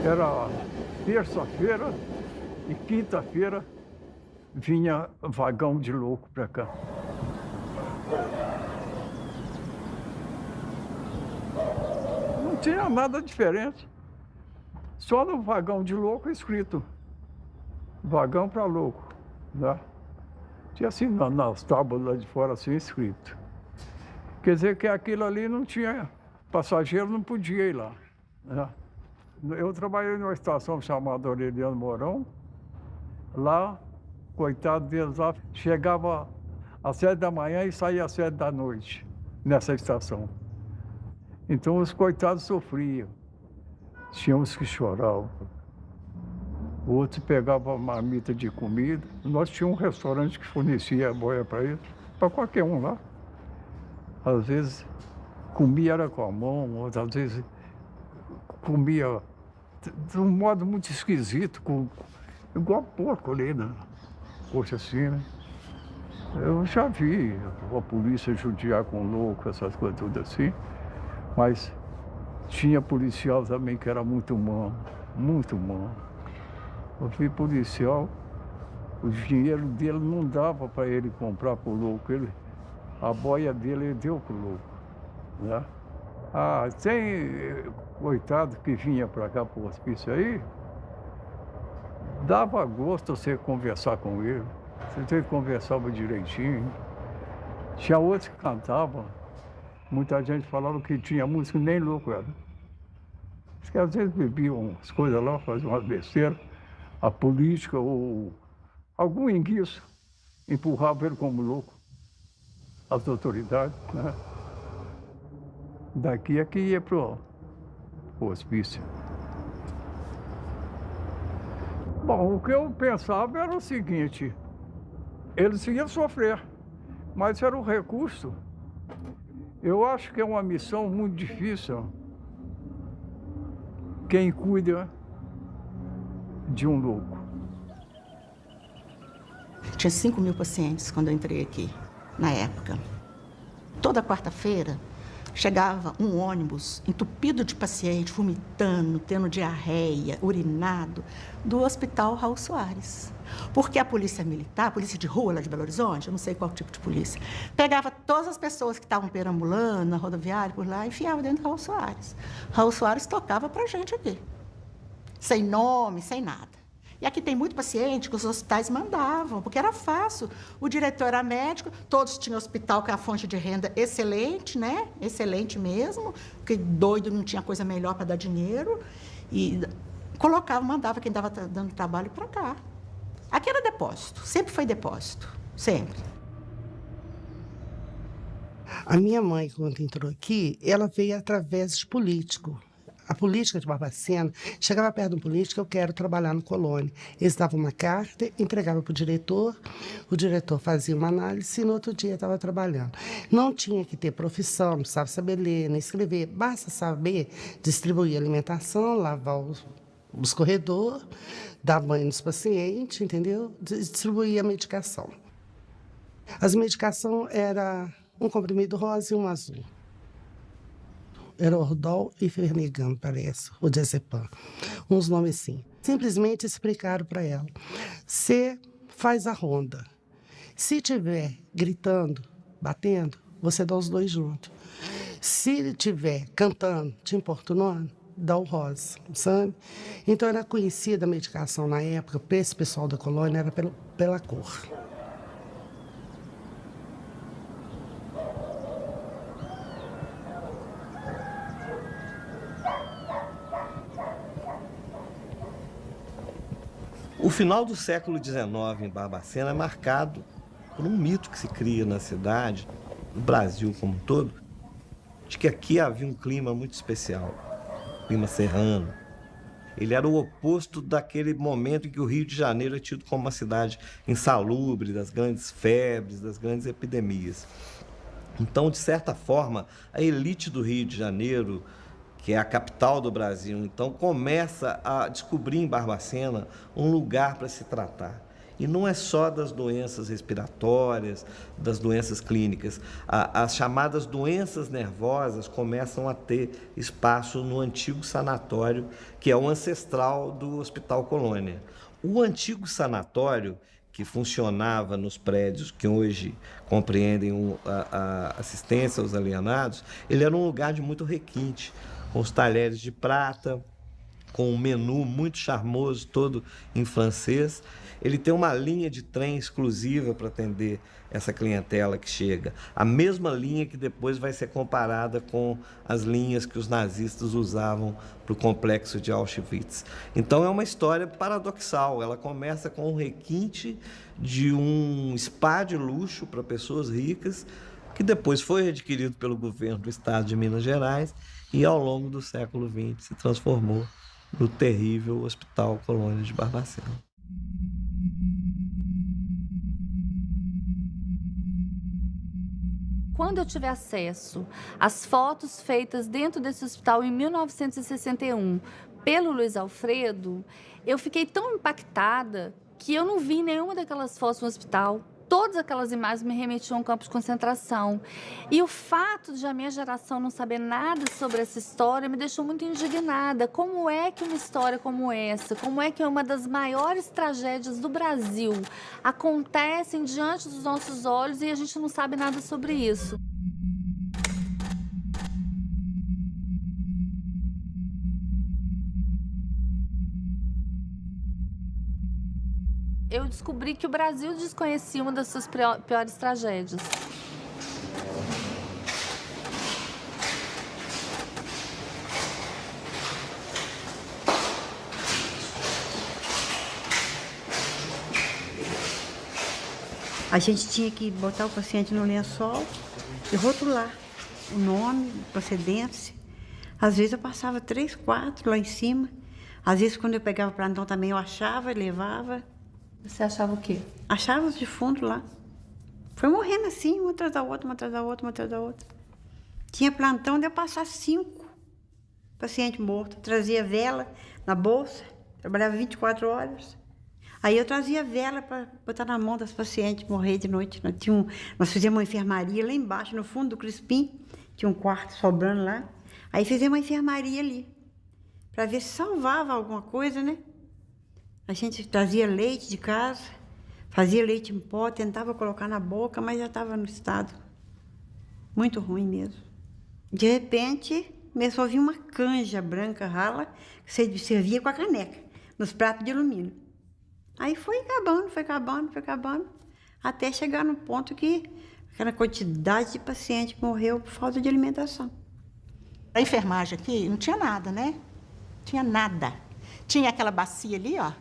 Era terça-feira e quinta-feira vinha vagão de louco para cá. Não tinha nada diferente. Só no vagão de louco escrito vagão para louco, né? Tinha assim nas tábuas lá de fora assim escrito. Quer dizer que aquilo ali não tinha, passageiro não podia ir lá, né? Eu trabalhei numa estação chamada Aureliano Mourão. Lá, coitado deles lá, chegava às 7 da manhã e saía às 7 da noite, nessa estação. Então os coitados sofriam. Tinha uns que choravam. Outros pegavam marmita de comida. Nós tínhamos um restaurante que fornecia a boia para eles, para qualquer um lá. Às vezes comia era com a mão, outras vezes comia de um modo muito esquisito, igual porco ali, né? Poxa, assim, né? Eu já vi a polícia judiar com louco, essas coisas tudo assim, mas tinha policial também que era muito humano, muito humano. Eu vi policial, o dinheiro dele não dava para ele comprar pro louco, a boia dele ele deu pro louco, né? Ah, tem coitado que vinha para cá pro hospício aí, dava gosto você conversar com ele. Você conversava direitinho. Tinha outros que cantavam. Muita gente falava que tinha música nem louco era. Diz que às vezes bebiam as coisas lá, faziam umas besteiras. A política ou algum enguiço empurrava ele como louco. As autoridades, né? Daqui é que ia pro hospício. Bom, o que eu pensava era o seguinte, eles iam sofrer, mas era o recurso. Eu acho que é uma missão muito difícil. Quem cuida de um louco. Tinha 5.000 pacientes quando eu entrei aqui, na época. Toda quarta-feira chegava um ônibus entupido de paciente, vomitando, tendo diarreia, urinado, do Hospital Raul Soares. Porque a polícia militar, a polícia de rua lá de Belo Horizonte, eu não sei qual tipo de polícia, pegava todas as pessoas que estavam perambulando na rodoviária por lá e enfiava dentro do Raul Soares. Raul Soares tocava pra gente aqui, sem nome, sem nada. E aqui tem muito paciente que os hospitais mandavam, porque era fácil. O diretor era médico, todos tinham hospital com a fonte de renda excelente, né? Excelente mesmo, porque doido não tinha coisa melhor para dar dinheiro. E colocava, mandava quem estava dando trabalho para cá. Aqui era depósito, sempre foi depósito, sempre. A minha mãe, quando entrou aqui, ela veio através de político. A política de Barbacena, chegava perto de um político, eu quero trabalhar no Colônia. Eles davam uma carta, entregavam para o diretor fazia uma análise e no outro dia estava trabalhando. Não tinha que ter profissão, não precisava saber ler, nem escrever, basta saber distribuir alimentação, lavar os corredores, dar banho nos pacientes, entendeu? Distribuir a medicação. As medicações eram um comprimido rosa e um azul. Era Ordol e Fernegan, parece, o Diazepam. Uns nomes assim. Simplesmente explicaram para ela. Você faz a ronda. Se tiver gritando, batendo, você dá os dois juntos. Se tiver cantando, te importunando, dá o rosa, sabe? Então era conhecida a medicação na época, para esse pessoal da colônia, era pela cor. O final do século XIX em Barbacena é marcado por um mito que se cria na cidade, no Brasil como um todo, de que aqui havia um clima muito especial, clima serrano. Ele era o oposto daquele momento em que o Rio de Janeiro é tido como uma cidade insalubre, das grandes febres, das grandes epidemias. Então, de certa forma, a elite do Rio de Janeiro, que é a capital do Brasil, então começa a descobrir em Barbacena um lugar para se tratar. E não é só das doenças respiratórias, das doenças clínicas. As chamadas doenças nervosas começam a ter espaço no antigo sanatório, que é o ancestral do Hospital Colônia. O antigo sanatório, que funcionava nos prédios que hoje compreendem a assistência aos alienados, ele era um lugar de muito requinte, com os talheres de prata, com um menu muito charmoso, todo em francês. Ele tem uma linha de trem exclusiva para atender essa clientela que chega. A mesma linha que depois vai ser comparada com as linhas que os nazistas usavam para o complexo de Auschwitz. Então é uma história paradoxal. Ela começa com um requinte de um spa de luxo para pessoas ricas, que depois foi adquirido pelo governo do estado de Minas Gerais e ao longo do século XX se transformou no terrível Hospital Colônia de Barbacena. Quando eu tive acesso às fotos feitas dentro desse hospital em 1961 pelo Luiz Alfredo, eu fiquei tão impactada que eu não vi nenhuma daquelas fotos no hospital. Todas aquelas imagens me remetiam a um campo de concentração. E o fato de a minha geração não saber nada sobre essa história me deixou muito indignada. Como é que uma história como essa, como é que uma das maiores tragédias do Brasil acontecem diante dos nossos olhos e a gente não sabe nada sobre isso? Eu descobri que o Brasil desconhecia uma das suas piores tragédias. A gente tinha que botar o paciente no lençol e rotular o nome, procedência. Às vezes eu passava 3, 4 lá em cima. Às vezes, quando eu pegava o plantão também, eu achava e levava. Você achava o quê? Achava os defuntos lá. Foi morrendo assim, uma atrás da outra, uma atrás da outra, uma atrás da outra. Tinha plantão de eu passar 5 pacientes mortos. Trazia vela na bolsa, trabalhava 24 horas. Aí eu trazia vela para botar na mão das pacientes morrer de noite. Nós fizemos uma enfermaria lá embaixo, no fundo do Crispim. Tinha um quarto sobrando lá. Aí fizemos uma enfermaria ali, para ver se salvava alguma coisa, né? A gente trazia leite de casa, fazia leite em pó, tentava colocar na boca, mas já estava no estado muito ruim mesmo. De repente, começou a vir uma canja branca rala, que você servia com a caneca, nos pratos de alumínio. Aí foi acabando, até chegar no ponto que aquela quantidade de paciente morreu por falta de alimentação. A enfermagem aqui não tinha nada, né? Tinha nada. Tinha aquela bacia ali, ó,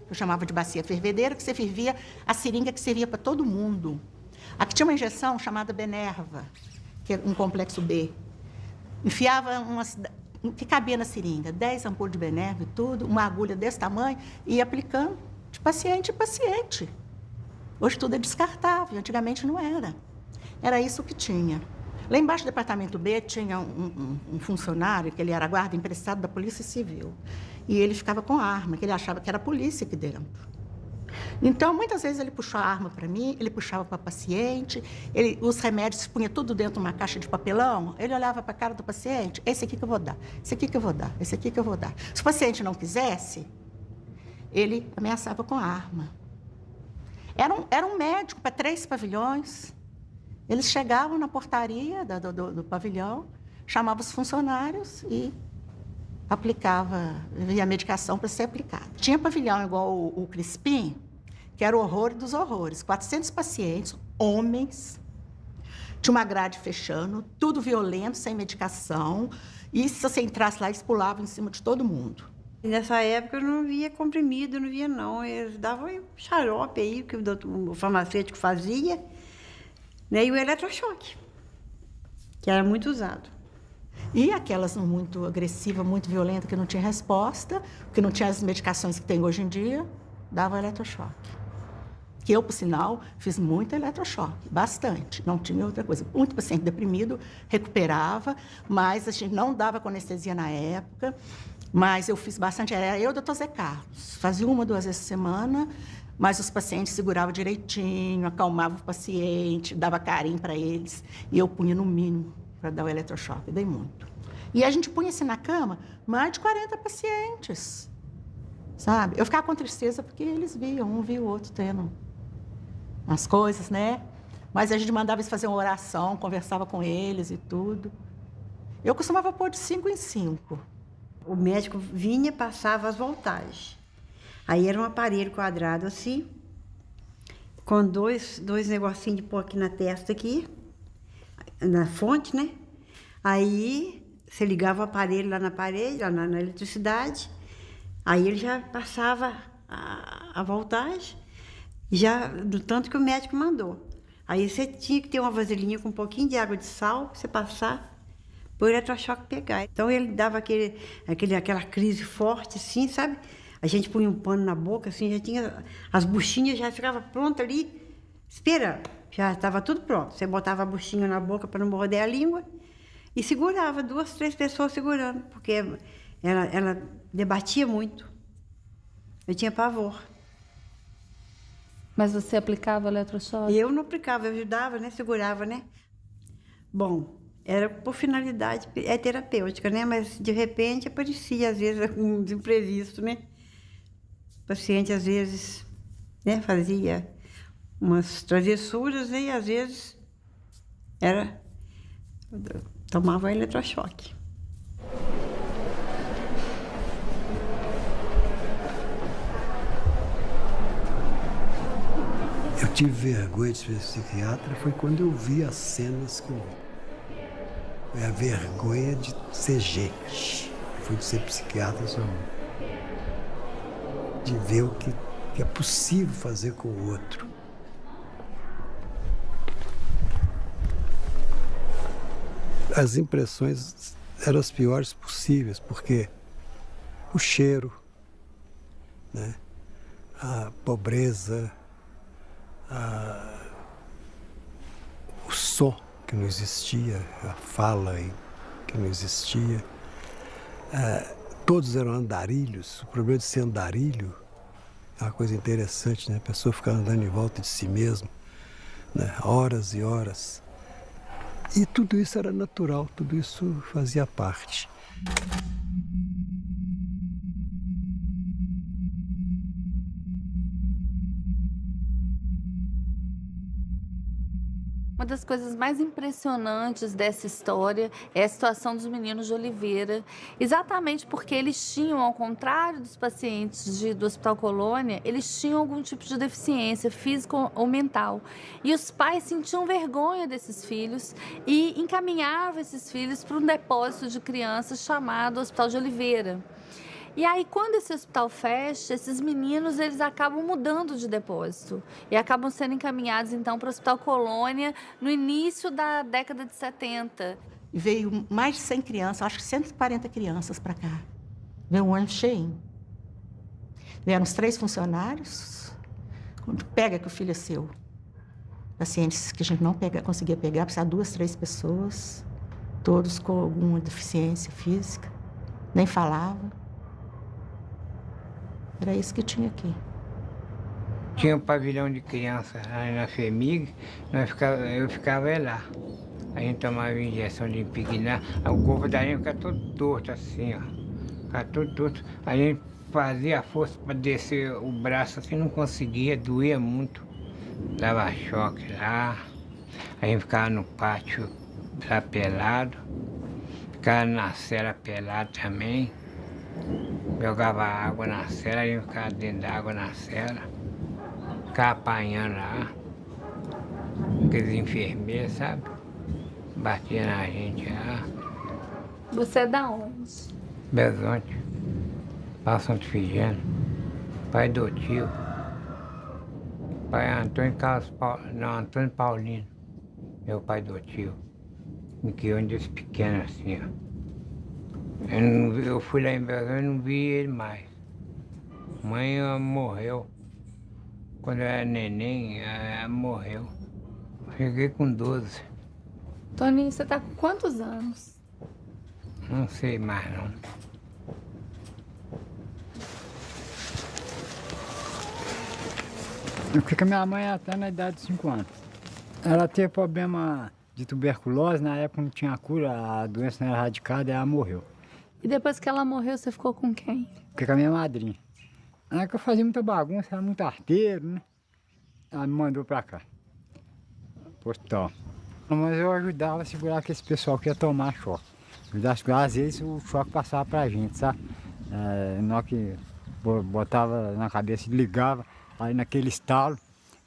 eu chamava de bacia fervedeira, que você fervia a seringa que servia para todo mundo. Aqui tinha uma injeção chamada Benerva, que era um complexo B. Enfiava que cabia na seringa, 10 ampulhas de Benerva e tudo, uma agulha desse tamanho, e ia aplicando de paciente em paciente. Hoje tudo é descartável, antigamente não era. Era isso que tinha. Lá embaixo do departamento B tinha um funcionário, que ele era guarda emprestado da Polícia Civil. E ele ficava com arma, que ele achava que era a polícia aqui dentro. Então, muitas vezes ele puxou a arma para mim, ele puxava para o paciente, os remédios punha tudo dentro de uma caixa de papelão, ele olhava para a cara do paciente, esse aqui que eu vou dar, esse aqui que eu vou dar, esse aqui que eu vou dar. Se o paciente não quisesse, ele ameaçava com a arma. Era um médico para 3 pavilhões. Eles chegavam na portaria do pavilhão, chamavam os funcionários e aplicava a medicação para ser aplicada. Tinha pavilhão igual o Crispim, que era o horror dos horrores. 400 pacientes, homens, tinha uma grade fechando, tudo violento, sem medicação. E se você entrasse lá, eles pulavam em cima de todo mundo. E nessa época eu não via comprimido, não via não. Eles davam xarope aí, que o farmacêutico fazia, né? E o eletrochoque, que era muito usado. E aquelas muito agressivas, muito violentas, que não tinha resposta, que não tinha as medicações que tem hoje em dia, dava eletrochoque. Que eu, por sinal, fiz muito eletrochoque, bastante. Não tinha outra coisa. Muito paciente deprimido, recuperava, mas a gente não dava com anestesia na época. Mas eu fiz bastante, era eu e o Dr. Zé Carlos. Fazia 1 ou 2 vezes por semana, Mas os pacientes seguravam direitinho, acalmavam o paciente, dava carinho para eles. E eu punha no mínimo para dar o eletrochoque. Eu dei muito. E a gente punha assim na cama mais de 40 pacientes, sabe? Eu ficava com tristeza porque eles viam, um via o outro tendo as coisas, né? Mas a gente mandava eles fazer uma oração, conversava com eles e tudo. Eu costumava pôr de 5 em 5. O médico vinha, passava as voltagens. Aí era um aparelho quadrado assim, com dois negocinhos de pôr aqui na testa, aqui, na fonte, né? Aí você ligava o aparelho lá na parede, lá na eletricidade, aí ele já passava a voltagem, já do tanto que o médico mandou. Aí você tinha que ter uma vasilhinha com um pouquinho de água de sal, pra você passar, para o eletrochoque pegar. Então ele dava aquela crise forte, assim, sabe? A gente punha um pano na boca, assim, já tinha... As buchinhas já ficavam prontas ali, esperando. Já estava tudo pronto. Você botava a buchinha na boca para não morder a língua e segurava, 2, 3 pessoas segurando, porque ela debatia muito. Eu tinha pavor. Mas você aplicava o eletrochoque? Eu não aplicava, eu ajudava, né? Segurava, né? Bom, era por finalidade terapêutica, né? Mas, de repente, aparecia, às vezes, um imprevisto, né? O paciente, às vezes, né, fazia umas travessuras, né, e, às vezes, tomava eletrochoque. Eu tive vergonha de ser psiquiatra foi quando eu vi as cenas que eu vi. É a vergonha de ser gente. Foi de ser psiquiatra só. De ver o que é possível fazer com o outro. As impressões eram as piores possíveis, porque o cheiro, né? A pobreza, o som que não existia, a fala que não existia. Todos eram andarilhos. O problema de ser andarilho é uma coisa interessante, né? A pessoa ficar andando em volta de si mesma, né? Horas e horas. E tudo isso era natural, tudo isso fazia parte. Uma das coisas mais impressionantes dessa história é a situação dos meninos de Oliveira, exatamente porque eles tinham, ao contrário dos pacientes do Hospital Colônia, eles tinham algum tipo de deficiência física ou mental. E os pais sentiam vergonha desses filhos e encaminhavam esses filhos para um depósito de crianças chamado Hospital de Oliveira. E aí, quando esse hospital fecha, esses meninos, eles acabam mudando de depósito e acabam sendo encaminhados, então, para o Hospital Colônia no início da década de 70. Veio mais de 100 crianças, acho que 140 crianças para cá. Veio um ônibus cheio. Vieram os 3 funcionários. Quando pega que o filho é seu. Pacientes que a gente não conseguia pegar, precisava 2, 3 pessoas, todos com alguma deficiência física, nem falavam. Era isso que tinha aqui. Tinha um pavilhão de criança aí na FEMIG, eu ficava lá. A gente tomava injeção de impignar, o corpo da gente ficava todo torto assim, ó. Ficava todo torto. A gente fazia força para descer o braço assim, não conseguia, doía muito. Dava choque lá. A gente ficava no pátio lá pelado, ficava na cela pelado também. Jogava água na cela, a gente ficava dentro da água na cela, ficava apanhando lá, aqueles enfermeiros, sabe? Batia na gente lá. Você é da onde? Belzonte, Paulo Santo Figênio, pai do tio. Pai Antônio Antônio Paulino, meu pai do tio. Me criou desde pequeno assim, ó. Eu fui lá em Belzonte e não vi ele mais. Mãe morreu. Quando eu era neném, ela morreu. Cheguei com 12. Toninho, você tá com quantos anos? Não sei mais, não. Eu fiquei com a minha mãe até na idade de 5 anos. Ela teve problema de tuberculose, na época não tinha cura, a doença não era erradicada e ela morreu. E depois que ela morreu, você ficou com quem? Fiquei com a minha madrinha. Ela que eu fazia muita bagunça, era muito arteiro, né? Ela me mandou pra cá, pro hospital. Mas eu ajudava a segurar aquele pessoal que ia tomar choque. Ajudava a segurar, às vezes o choque passava pra gente, sabe? Na hora que botava na cabeça e ligava, aí naquele estalo,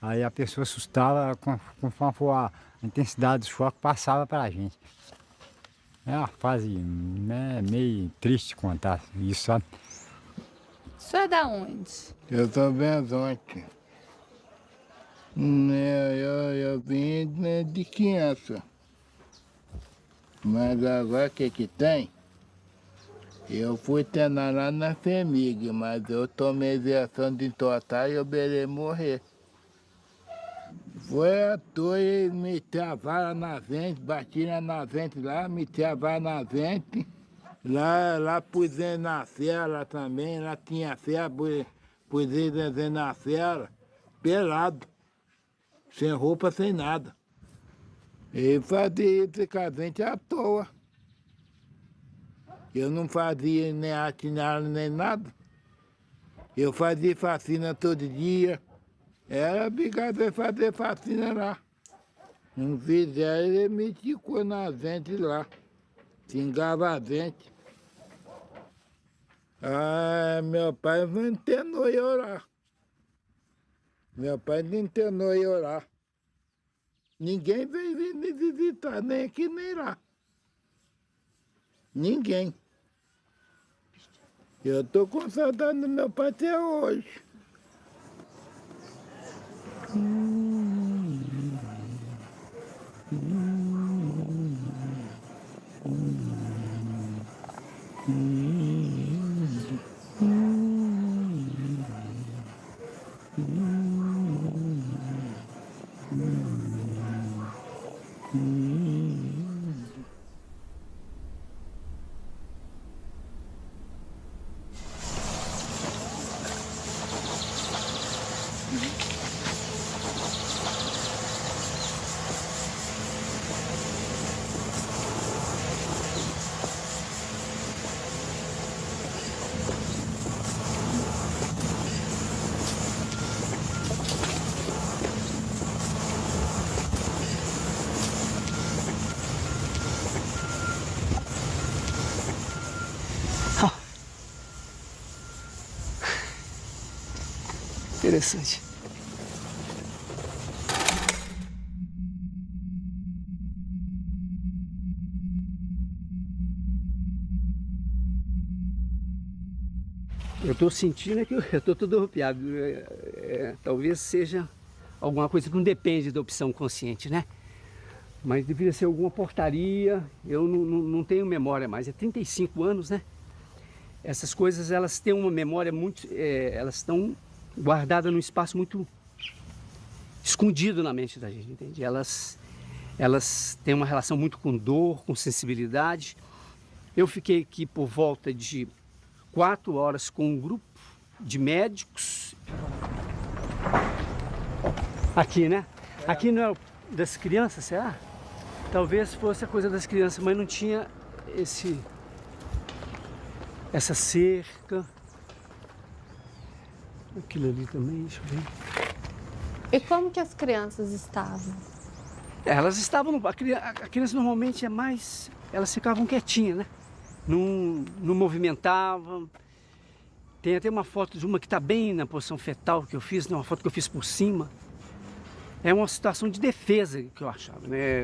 aí a pessoa assustava, conforme for a intensidade do choque, passava pra gente. É uma fase meio triste contar isso, sabe? O senhor é da onde? Eu sou Benzonte. Eu vim de criança. Mas agora o que tem? Eu fui treinar lá na FEMIG, mas eu tomei injeção de entortar e eu beirei morrer. Foi à toa e meti a vara na vente, bati na vente lá, meti a vara na vente. Lá pus ele na cela também, lá tinha cela, pus ele na cela, pelado, sem roupa, sem nada. E fazia isso com a gente à toa. Eu não fazia nem atinal nem nada. Eu fazia vacina todo dia. Era obrigado a fazer vacina lá. Não fizeram, ele me ticou na gente lá. Xingava a gente. Meu pai não internou em orar. Meu pai não internou em orar. Ninguém veio me visitar, nem aqui nem lá. Ninguém. Eu estou com saudade do meu pai até hoje. Interessante. Eu estou sentindo que eu estou todo arrepiado. Talvez seja alguma coisa que não depende da opção consciente, né? Mas deveria ser alguma portaria. Eu não tenho memória mais. É 35 anos, né? Essas coisas, elas têm uma memória muito... elas estão guardadas num espaço muito escondido na mente da gente, entende? Elas têm uma relação muito com dor, com sensibilidade. Eu fiquei aqui por volta de 4 horas com um grupo de médicos. Aqui, né? Aqui não é das crianças, será? Talvez fosse a coisa das crianças, mas não tinha essa cerca. Aquilo ali também, deixa eu ver. E como que as crianças estavam? Elas estavam... A criança normalmente é mais... Elas ficavam quietinhas, né? Não movimentavam. Tem até uma foto de uma que está bem na posição fetal que eu fiz, né? Uma foto que eu fiz por cima. É uma situação de defesa que eu achava, né?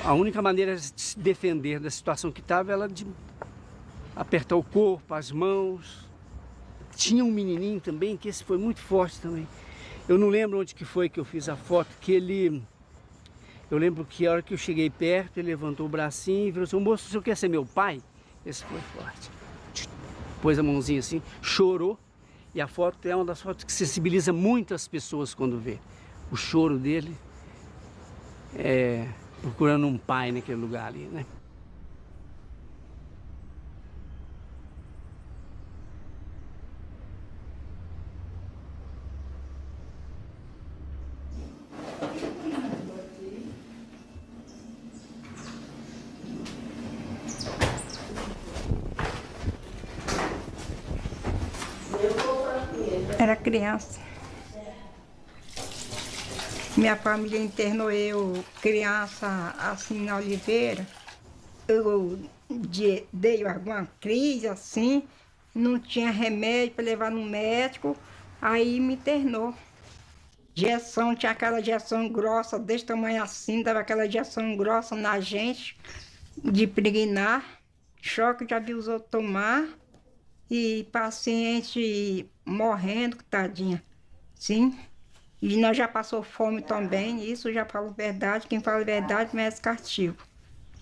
A única maneira de se defender da situação que estava era de apertar o corpo, as mãos. Tinha um menininho também, que esse foi muito forte também. Eu não lembro onde que foi que eu fiz a foto, que ele... Eu lembro que a hora que eu cheguei perto, ele levantou o bracinho e falou assim: moço, o senhor quer ser meu pai? Esse foi forte. Pôs a mãozinha assim, chorou. E a foto é uma das fotos que sensibiliza muitas pessoas quando vê. O choro dele, procurando um pai naquele lugar ali, né? Era criança. Minha família internou eu, criança, assim, na Oliveira. Eu dei alguma crise, assim, não tinha remédio para levar no médico, aí me internou. Injeção, tinha aquela injeção grossa, desse tamanho assim, dava aquela injeção grossa na gente, de pregnar, choque de avisou tomar, e paciente morrendo, tadinha, sim. E nós já passou fome também, isso já falo verdade, quem fala verdade merece castigo.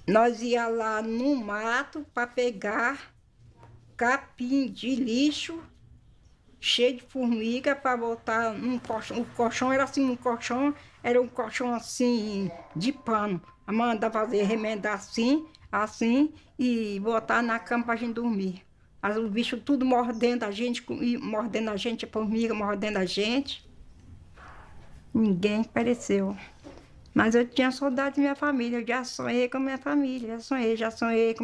Nós ia lá no mato para pegar capim de lixo, cheio de formiga, para botar num colchão. O colchão era assim, era um colchão assim, de pano. A manda fazer, remendar assim, e botar na cama para a gente dormir. Os bichos tudo mordendo a gente, a formiga mordendo a gente. Ninguém apareceu. Mas eu tinha saudade da minha família, eu já sonhei com a minha família, já sonhei com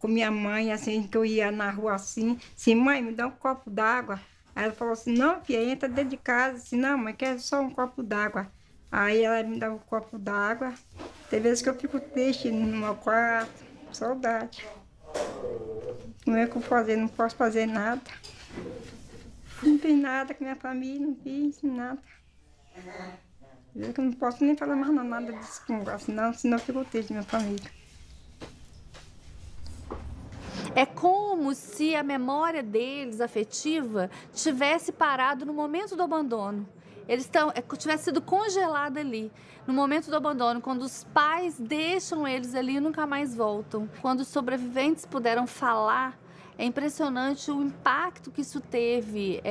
minha mãe, assim, que eu ia na rua assim, mãe, me dá um copo d'água. Aí ela falou assim, não, filha, entra dentro de casa, assim, não, mãe, quer só um copo d'água. Aí ela me dá um copo d'água, tem vezes que eu fico triste no meu quarto, saudade. Não é o que eu fazer, não posso fazer nada. Não fiz nada com minha família, não fiz nada. Eu não posso nem falar mais nada desse negócio, não, senão eu fico triste, minha família. É como se a memória deles, afetiva, tivesse parado no momento do abandono. Eles tivesse sido congelada ali, no momento do abandono, quando os pais deixam eles ali e nunca mais voltam. Quando os sobreviventes puderam falar, é impressionante o impacto que isso teve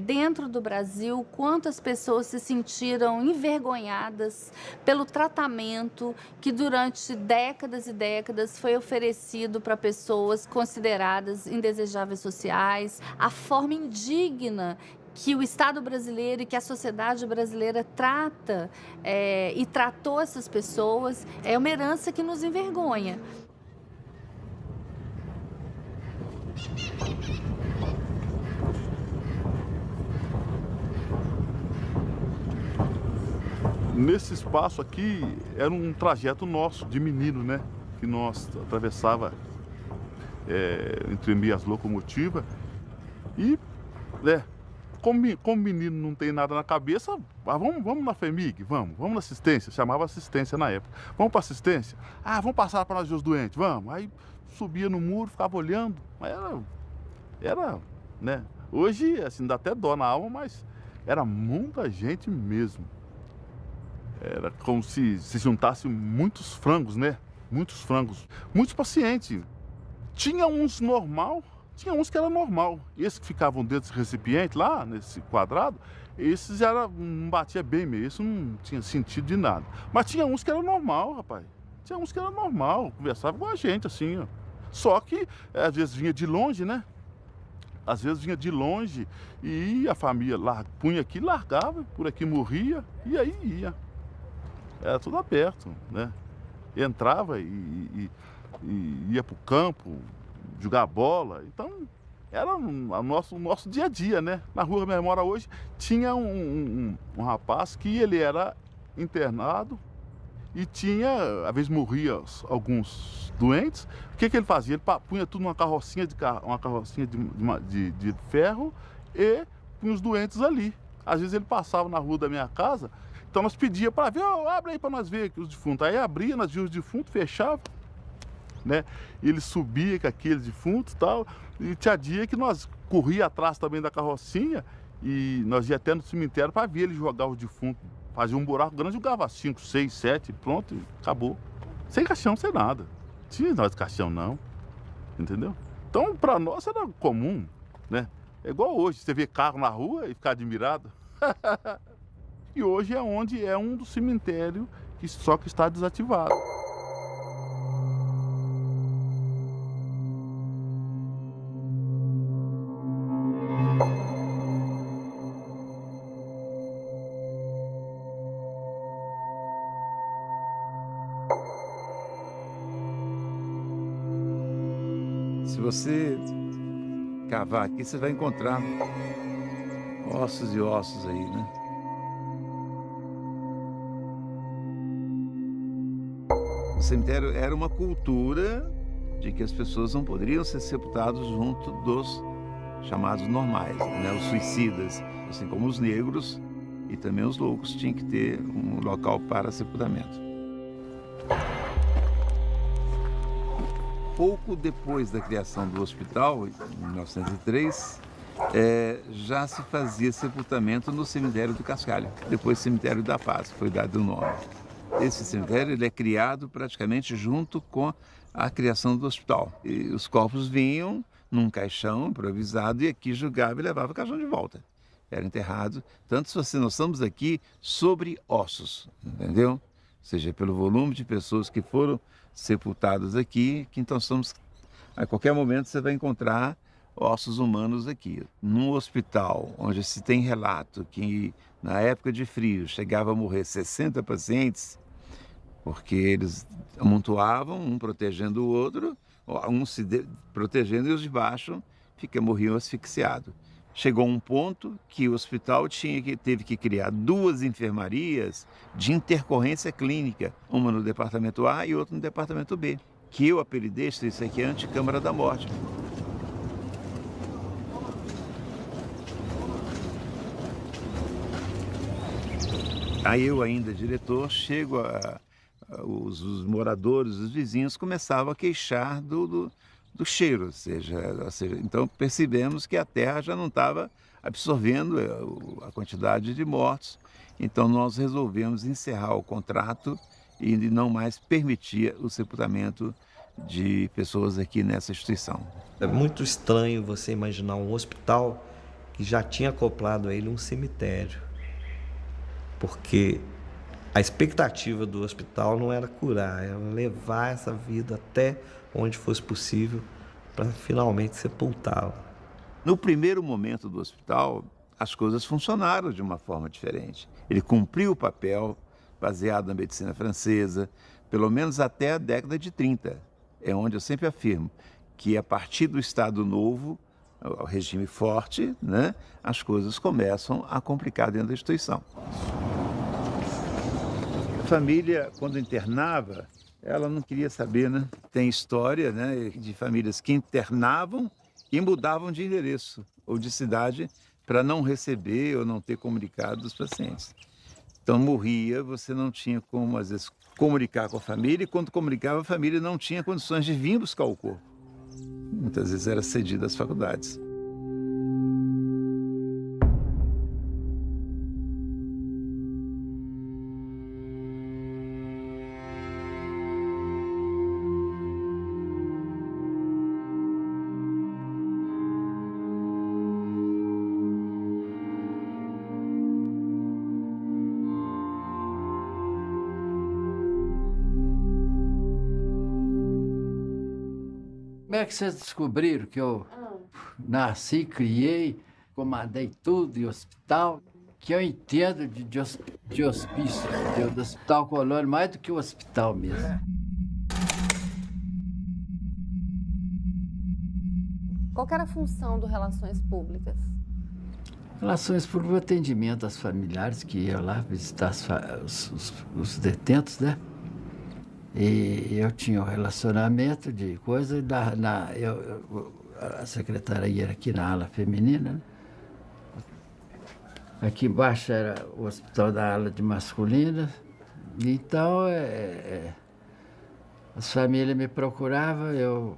dentro do Brasil, quantas pessoas se sentiram envergonhadas pelo tratamento que durante décadas e décadas foi oferecido para pessoas consideradas indesejáveis sociais, a forma indigna que o Estado brasileiro e que a sociedade brasileira trata e tratou essas pessoas, é uma herança que nos envergonha. Nesse espaço aqui era um trajeto nosso de menino, né? Que nós atravessava entre meias locomotivas e, como menino não tem nada na cabeça, vamos na FEMIG, vamos na assistência, chamava assistência na época. Vamos para assistência? Vamos passar para nós ver os doentes, vamos. Aí subia no muro, ficava olhando, era, né? Hoje, assim, dá até dó na alma, mas era muita gente mesmo. Era como se juntasse muitos frangos, né? Muitos frangos. Muitos pacientes. Tinha uns normal, tinha uns que era normal. Esses que ficavam dentro desse recipiente lá, nesse quadrado, esses não batia bem mesmo, isso não tinha sentido de nada. Mas tinha uns que era normal, rapaz. Tinha uns que era normal, conversava com a gente assim, ó. Só que às vezes vinha de longe, né? Às vezes vinha de longe e a família punha aqui, largava, por aqui morria e aí ia. Era tudo aberto, né? Entrava e ia para o campo, jogar bola. Então, era o nosso dia a dia, né? Na rua minha mora hoje, tinha um rapaz que ele era internado e às vezes morria alguns doentes. O que ele fazia? Ele punha tudo numa carrocinha de ferro e punha os doentes ali. Às vezes ele passava na rua da minha casa. Então nós pedíamos para ver, abre aí para nós ver aqui os defuntos. Aí abria, nós víamos os defuntos, fechava, né? Ele subia com aqueles defuntos e tal. E tinha dia que nós corria atrás também da carrocinha e nós ia até no cemitério para ver ele jogar os defuntos. Fazia um buraco grande, jogava 5, 6, 7, pronto, acabou. Sem caixão, sem nada. Não tinha nós de caixão, não. Entendeu? Então, para nós era comum, né? É igual hoje, você vê carro na rua e ficar admirado. E hoje é um dos cemitérios que está desativado. Se você cavar aqui, você vai encontrar ossos e ossos aí, né? O cemitério era uma cultura de que as pessoas não poderiam ser sepultadas junto dos chamados normais, né? Os suicidas, assim como os negros e também os loucos, tinham que ter um local para sepultamento. Pouco depois da criação do hospital, em 1903, já se fazia sepultamento no cemitério do Cascalho, depois cemitério da Paz, foi dado o nome. Esse cemitério ele é criado praticamente junto com a criação do hospital. E os corpos vinham num caixão improvisado e aqui julgava e levava o caixão de volta. Era enterrado, tanto se nós estamos aqui sobre ossos, entendeu? Ou seja, pelo volume de pessoas que foram sepultadas aqui, que então estamos, a qualquer momento você vai encontrar ossos humanos aqui. Num hospital onde se tem relato que na época de frio chegava a morrer 60 pacientes, porque eles amontoavam, um protegendo o outro, um se protegendo e os de baixo morriam asfixiados. Chegou um ponto que o hospital teve que criar 2 enfermarias de intercorrência clínica, uma no departamento A e outra no departamento B, que eu apelidei, isso aqui é a Anticâmara da Morte. Aí eu ainda, diretor, chego os moradores, os vizinhos começavam a queixar do cheiro, ou seja, então percebemos que a terra já não estava absorvendo a quantidade de mortos, então nós resolvemos encerrar o contrato e não mais permitir o sepultamento de pessoas aqui nessa instituição. É muito estranho você imaginar um hospital que já tinha acoplado a ele um cemitério, porque a expectativa do hospital não era curar, era levar essa vida até onde fosse possível para finalmente sepultá-la. No primeiro momento do hospital, as coisas funcionaram de uma forma diferente. Ele cumpriu o papel baseado na medicina francesa, pelo menos até a década de 30. É onde eu sempre afirmo que a partir do Estado Novo, o regime forte, né, as coisas começam a complicar dentro da instituição. A família, quando internava, ela não queria saber, né? Tem história, né, de famílias que internavam e mudavam de endereço ou de cidade para não receber ou não ter comunicado dos pacientes. Então morria, você não tinha como, às vezes, comunicar com a família, e quando comunicava, a família não tinha condições de vir buscar o corpo. Muitas vezes era cedido às faculdades. Como é que vocês descobriram que eu nasci, criei, comandei tudo em hospital, que eu entendo de hospício, do Hospital Colônia, mais do que o hospital mesmo. Qual que era a função do Relações Públicas? Relações Públicas, atendimento às familiares que iam lá visitar os detentos, né? E eu tinha um relacionamento de coisa, a secretaria era aqui na ala feminina, né? Aqui embaixo era o hospital da ala de masculina. Então, as famílias me procuravam, eu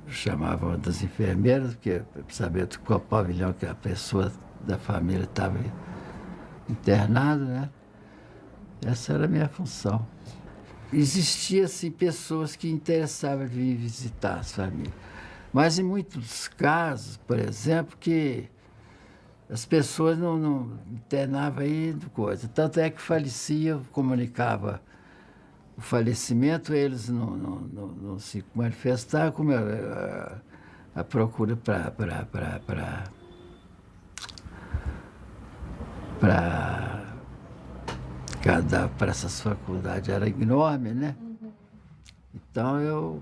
chamava uma das enfermeiras, porque para saber qual pavilhão que a pessoa da família estava internada, né? Essa era a minha função. Existiam, assim, pessoas que interessavam de vir visitar as famílias. Mas em muitos casos, por exemplo, que as pessoas não internavam aí coisa. Tanto é que falecia, comunicava o falecimento, eles não se manifestavam, como a procura para essas faculdades era enorme, né? Então eu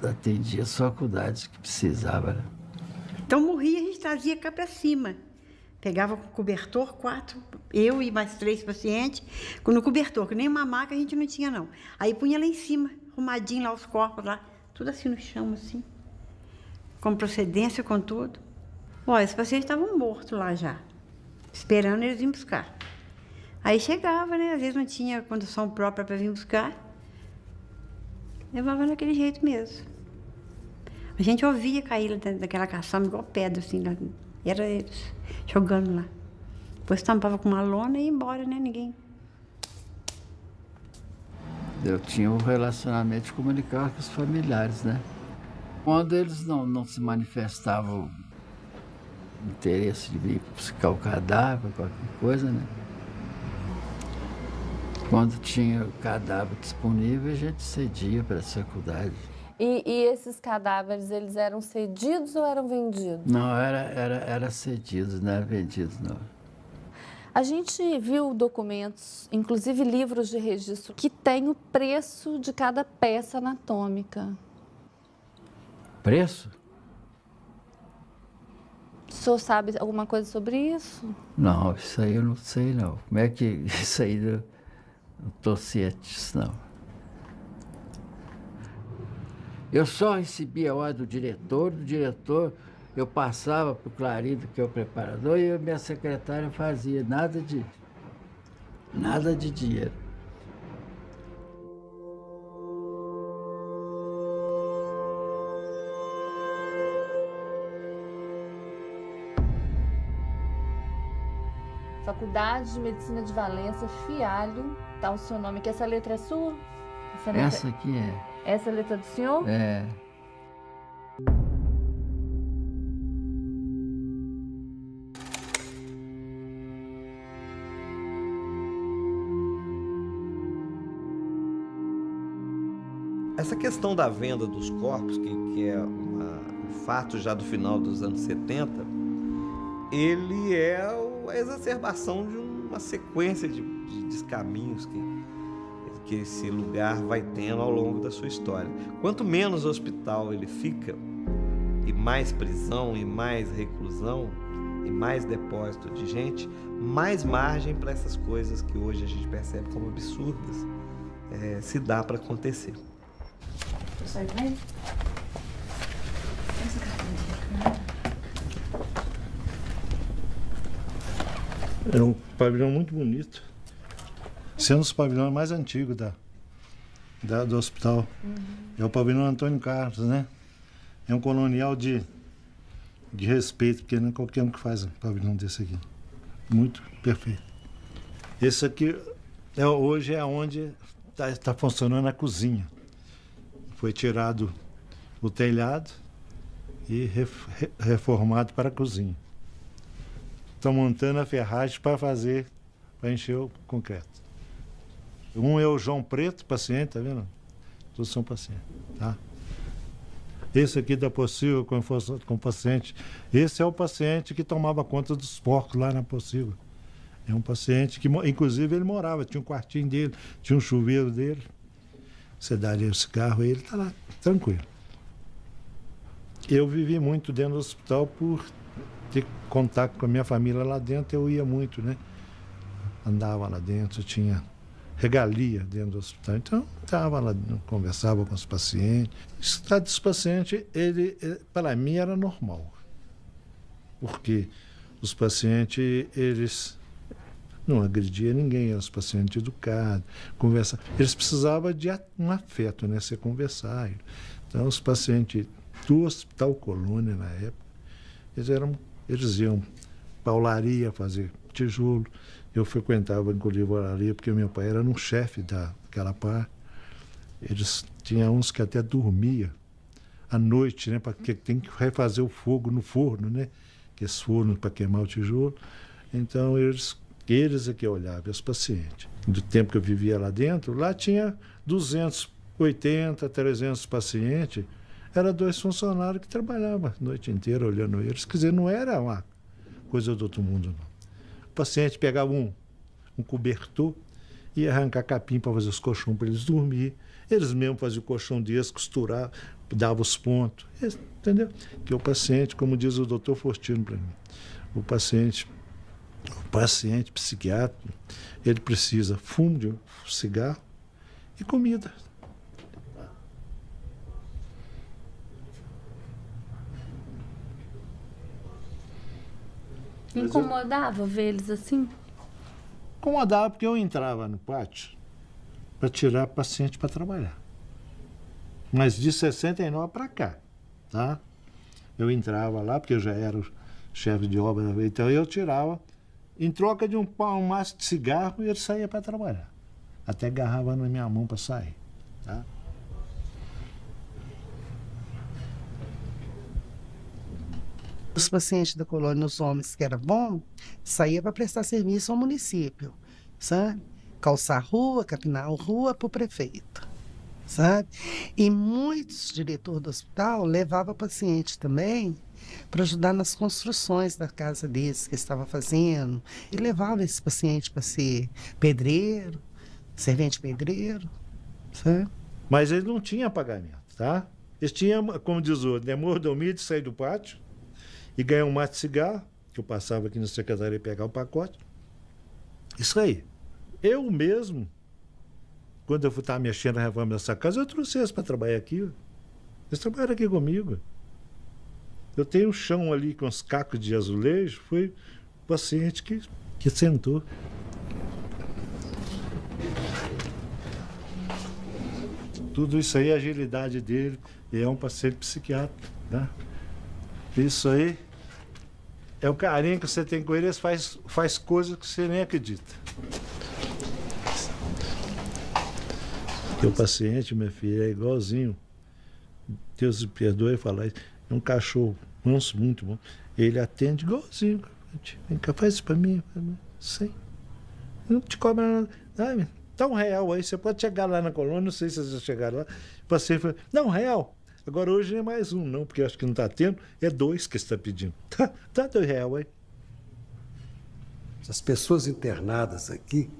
atendia as faculdades que precisava, né? Então morria, a gente trazia cá para cima. Pegava com cobertor, 4, eu e mais 3 pacientes, no cobertor, que nem uma maca a gente não tinha, não. Aí punha lá em cima, arrumadinho lá os corpos, lá, tudo assim no chão, assim. Com procedência, com tudo. Olha, os pacientes estavam mortos lá já, esperando eles virem buscar. Aí chegava, né? Às vezes não tinha condução própria para vir buscar. Levava daquele jeito mesmo. A gente ouvia cair daquela caçamba igual pedra, assim, lá. Era eles jogando lá. Depois tampava com uma lona e ia embora, né? Ninguém. Eu tinha um relacionamento de comunicar com os familiares, né? Quando eles não se manifestavam interesse de vir buscar o cadáver, qualquer coisa, né? Quando tinha o cadáver disponível, a gente cedia para essa faculdade. E esses cadáveres, eles eram cedidos ou eram vendidos? Não, era cedidos, não era vendidos, não. A gente viu documentos, inclusive livros de registro, que tem o preço de cada peça anatômica. Preço? O senhor sabe alguma coisa sobre isso? Não, isso aí eu não sei, não. Como é que isso aí não estou ciente disso, não. Eu só recebia a ordem do diretor eu passava para o Clarindo, que é o preparador, e a minha secretária fazia nada de dinheiro. Faculdade de Medicina de Valença, Fialho, tá o seu nome, que essa letra é sua? Essa aqui é. Essa é a letra do senhor? É. Essa questão da venda dos corpos, que é um fato já do final dos anos 70, ele é a exacerbação de uma sequência de descaminhos que esse lugar vai tendo ao longo da sua história. Quanto menos hospital ele fica, e mais prisão, e mais reclusão, e mais depósito de gente, mais margem para essas coisas que hoje a gente percebe como absurdas se dá para acontecer. Sai bem? Era um pavilhão muito bonito, sendo um dos pavilhões mais antigos do hospital. É o pavilhão Antônio Carlos, né? É um colonial de respeito, porque não é qualquer um que faz um pavilhão desse aqui. Muito perfeito. Esse aqui hoje é onde está funcionando a cozinha. Foi tirado o telhado e reformado para a cozinha. Estão montando a ferragem para encher o concreto. Um é o João Preto, paciente, tá vendo? Todos são pacientes, tá? Esse aqui da Pocilga com o paciente. Esse é o paciente que tomava conta dos porcos lá na Pocilga. É um paciente que, inclusive, ele morava, tinha um quartinho dele, tinha um chuveiro dele. Você daria o cigarro e ele está lá, tranquilo. Eu vivi muito dentro do hospital por ter contato com a minha família lá dentro, eu ia muito, né? Andava lá dentro, tinha regalia dentro do hospital. Então, estava lá, conversava com os pacientes. O estado dos pacientes, para mim, era normal. Porque os pacientes, eles não agrediam ninguém, eram os pacientes educados, conversavam. Eles precisavam de um afeto, né? Você conversar. Então, os pacientes do Hospital Colônia, na época, eles iam para olaria fazer tijolo. Eu frequentava, inclusive, a olaria, porque meu pai era um chefe daquela parte. Eles tinham uns que até dormia à noite, né? Porque tem que refazer o fogo no forno, né? Que esse forno para queimar o tijolo. Então, eles é que olhavam os pacientes. Do tempo que eu vivia lá dentro, lá tinha 280, 300 pacientes. Era 2 funcionários que trabalhavam a noite inteira olhando eles. Quer dizer, não era uma coisa do outro mundo, não. O paciente pegava um cobertor ia arrancar capim para fazer os colchões para eles dormir. Eles mesmos faziam o colchão deles, costuravam, davam os pontos. Entendeu? Que o paciente, como diz o doutor Faustino para mim, o paciente psiquiatra, ele precisa fumo de cigarro e comida. Incomodava ver eles assim? Incomodava porque eu entrava no pátio para tirar paciente para trabalhar. Mas de 69 para cá, tá? Eu entrava lá, porque eu já era o chefe de obra, então eu tirava, em troca de um maço de cigarro, e ele saía para trabalhar. Até agarrava na minha mão para sair, tá? Os pacientes da colônia, os homens que eram bons, saíam para prestar serviço ao município, sabe? Calçar rua, capinar a rua para o prefeito, sabe? E muitos diretores do hospital levavam pacientes também para ajudar nas construções da casa deles que estavam fazendo. E levavam esse paciente para ser pedreiro, servente pedreiro, sabe? Mas eles não tinham pagamento, tá? Eles tinham, como diz o outro, mordomia de sair do pátio e ganhar um maço de cigarro, que eu passava aqui na secretaria e pegar o pacote. Isso aí. Eu mesmo, quando eu estava mexendo na reforma dessa casa, eu trouxe eles para trabalhar aqui. Eles trabalharam aqui comigo. Eu tenho um chão ali com os cacos de azulejo, foi o paciente que sentou. Tudo isso aí é a agilidade dele, e é um paciente psiquiatra, né? Isso aí é o carinho que você tem com ele, ele faz coisas que você nem acredita. E o paciente, minha filha, é igualzinho. Deus me perdoe falar isso. É um cachorro manso, muito bom. Ele atende igualzinho. Vem cá, faz isso pra mim. Sim. Não te cobra nada. Dá R$1 aí, você pode chegar lá na colônia, não sei se vocês já chegaram lá. O paciente fala, dá R$1. Agora hoje não é mais um, não, porque acho que não está tendo, é 2 que está pedindo. Tá R$2 aí. As pessoas internadas aqui,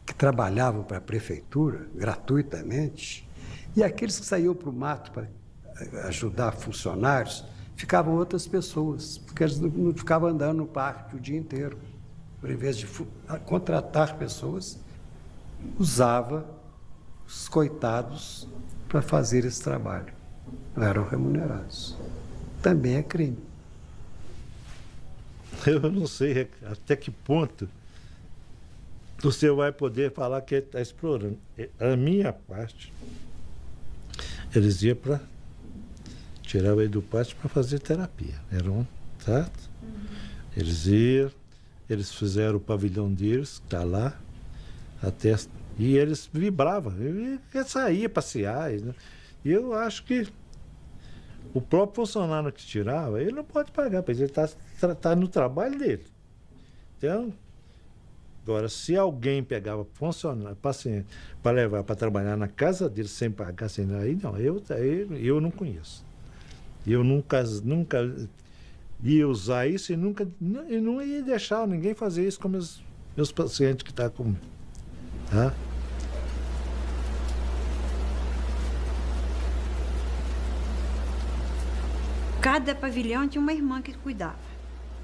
que trabalhavam para a prefeitura gratuitamente, e aqueles que saíam para o mato para ajudar funcionários, ficavam outras pessoas, porque eles não ficavam andando no parque o dia inteiro. Por invés de contratar pessoas, usava os coitados para fazer esse trabalho. Não eram remunerados. Também é crime. Eu não sei até que ponto você vai poder falar que ele está explorando. A minha parte, eles iam para tirar ele do pátio para fazer terapia. Certo? Eles iam, eles fizeram o pavilhão deles, que está lá, até, e eles vibravam. Ele saía passear. Né? E eu acho que o próprio funcionário que tirava, ele não pode pagar, porque ele está no trabalho dele. Então, agora, se alguém pegava funcionário, paciente, para levar para trabalhar na casa dele sem pagar, sem nada, aí não, eu não conheço. Eu nunca ia usar isso e não ia deixar ninguém fazer isso com meus pacientes que estão comigo. Tá? Cada pavilhão tinha uma irmã que cuidava.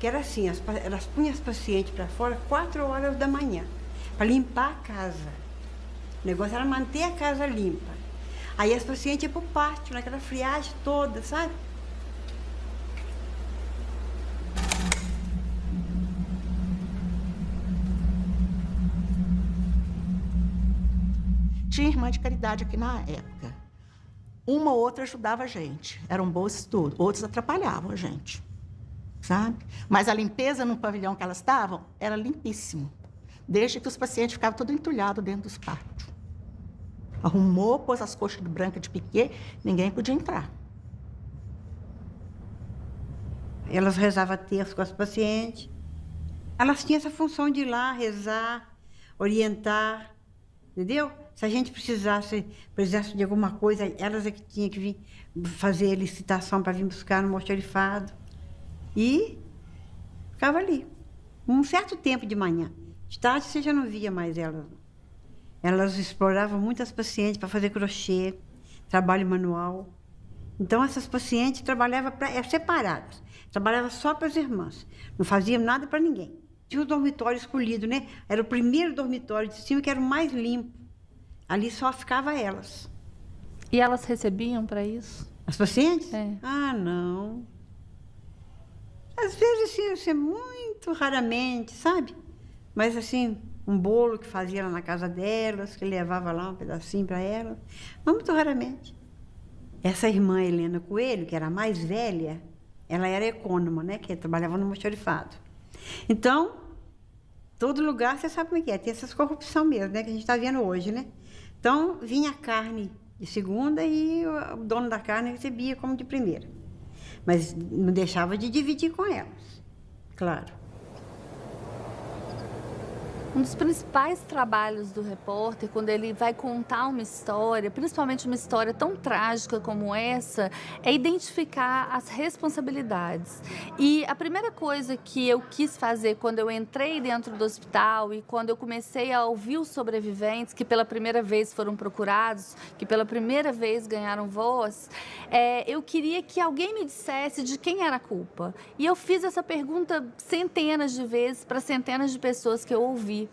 Que era assim, elas punham as pacientes para fora 4 horas da manhã, para limpar a casa. O negócio era manter a casa limpa. Aí as pacientes iam para o pátio, naquela friagem toda, sabe? Tinha irmã de caridade aqui na época. Uma ou outra ajudava a gente. Eram boas tudo. Outros atrapalhavam a gente. Sabe? Mas a limpeza no pavilhão que elas estavam era limpíssimo. Desde que os pacientes ficavam tudo entulhado dentro dos pátios. Arrumou, pôs as coxas brancas de piquê, ninguém podia entrar. Elas rezavam terço com as pacientes. Elas tinham essa função de ir lá, rezar, orientar, entendeu? Se a gente precisasse de alguma coisa, elas é que tinham que vir fazer a licitação para vir buscar no almoxarifado. E ficava ali. Um certo tempo de manhã. De tarde você já não via mais elas. Elas exploravam muitas pacientes para fazer crochê, trabalho manual. Então, essas pacientes trabalhavam separadas. Trabalhavam só para as irmãs. Não faziam nada para ninguém. Tinha o dormitório escolhido, né? Era o primeiro dormitório de cima, que era o mais limpo. Ali só ficava elas. E elas recebiam para isso? As pacientes? É. Ah, não. Às vezes, assim, muito raramente, sabe? Mas, assim, um bolo que fazia lá na casa delas, que levava lá um pedacinho para elas. Mas muito raramente. Essa irmã Helena Coelho, que era a mais velha, ela era econômica, né? Que trabalhava no almoxarifado. Então, todo lugar, você sabe como é que é. Tem essas corrupção mesmo, né? Que a gente está vendo hoje, né? Então, vinha a carne de segunda e o dono da carne recebia como de primeira. Mas não deixava de dividir com elas, claro. Um dos principais trabalhos do repórter, quando ele vai contar uma história, principalmente uma história tão trágica como essa, é identificar as responsabilidades. E a primeira coisa que eu quis fazer quando eu entrei dentro do hospital e quando eu comecei a ouvir os sobreviventes, que pela primeira vez foram procurados, que pela primeira vez ganharam voz, eu queria que alguém me dissesse de quem era a culpa. E eu fiz essa pergunta centenas de vezes para centenas de pessoas que eu ouvi.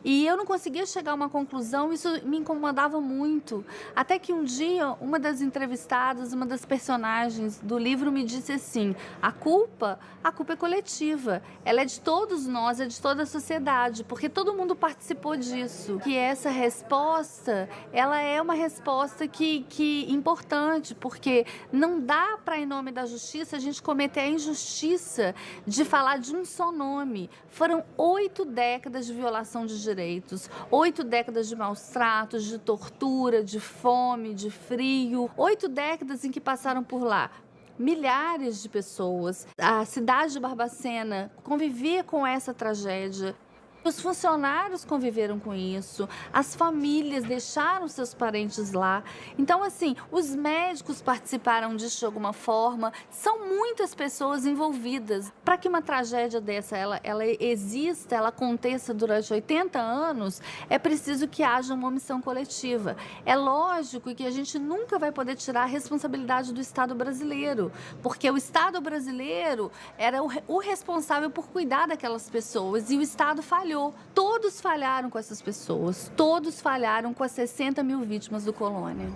E eu não conseguia chegar a uma conclusão, isso me incomodava muito. Até que um dia, uma das entrevistadas, uma das personagens do livro me disse assim: a culpa é coletiva, ela é de todos nós, é de toda a sociedade, porque todo mundo participou disso. Que essa resposta, ela é uma resposta que importante, porque não dá para, em nome da justiça, a gente cometer a injustiça de falar de um só nome. Foram 8 décadas de violação de direitos, 8 décadas de maus tratos, de tortura, de fome, de frio, 8 décadas em que passaram por lá milhares de pessoas. A cidade de Barbacena convivia com essa tragédia. Os funcionários conviveram com isso, as famílias deixaram seus parentes lá. Então, assim, os médicos participaram disso de alguma forma. São muitas pessoas envolvidas. Para que uma tragédia dessa ela exista, ela aconteça durante 80 anos, é preciso que haja uma omissão coletiva. É lógico que a gente nunca vai poder tirar a responsabilidade do Estado brasileiro, porque o Estado brasileiro era o responsável por cuidar daquelas pessoas e o Estado falhou. Todos falharam com essas pessoas, todos falharam com as 60 mil vítimas do Colônia.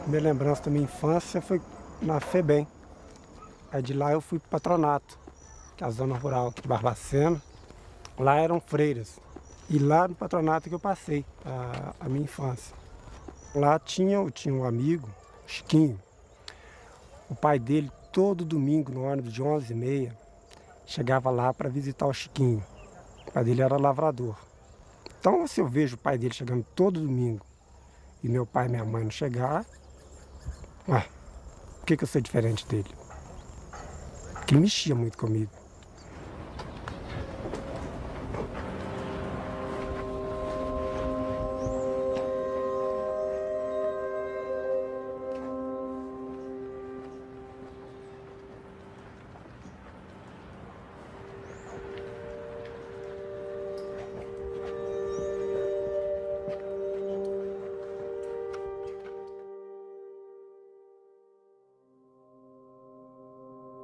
Minha lembrança da minha infância foi na FEBEM. Aí de lá eu fui para o Patronato, que é a zona rural de Barbacena. Lá eram freiras. E lá no Patronato que eu passei a minha infância. Lá eu tinha um amigo, Chiquinho. O pai dele, todo domingo, no ônibus de 11h30, chegava lá para visitar o Chiquinho. O pai dele era lavrador. Então, se eu vejo o pai dele chegando todo domingo e meu pai e minha mãe não chegar, por que eu sou diferente dele? Porque ele mexia muito comigo.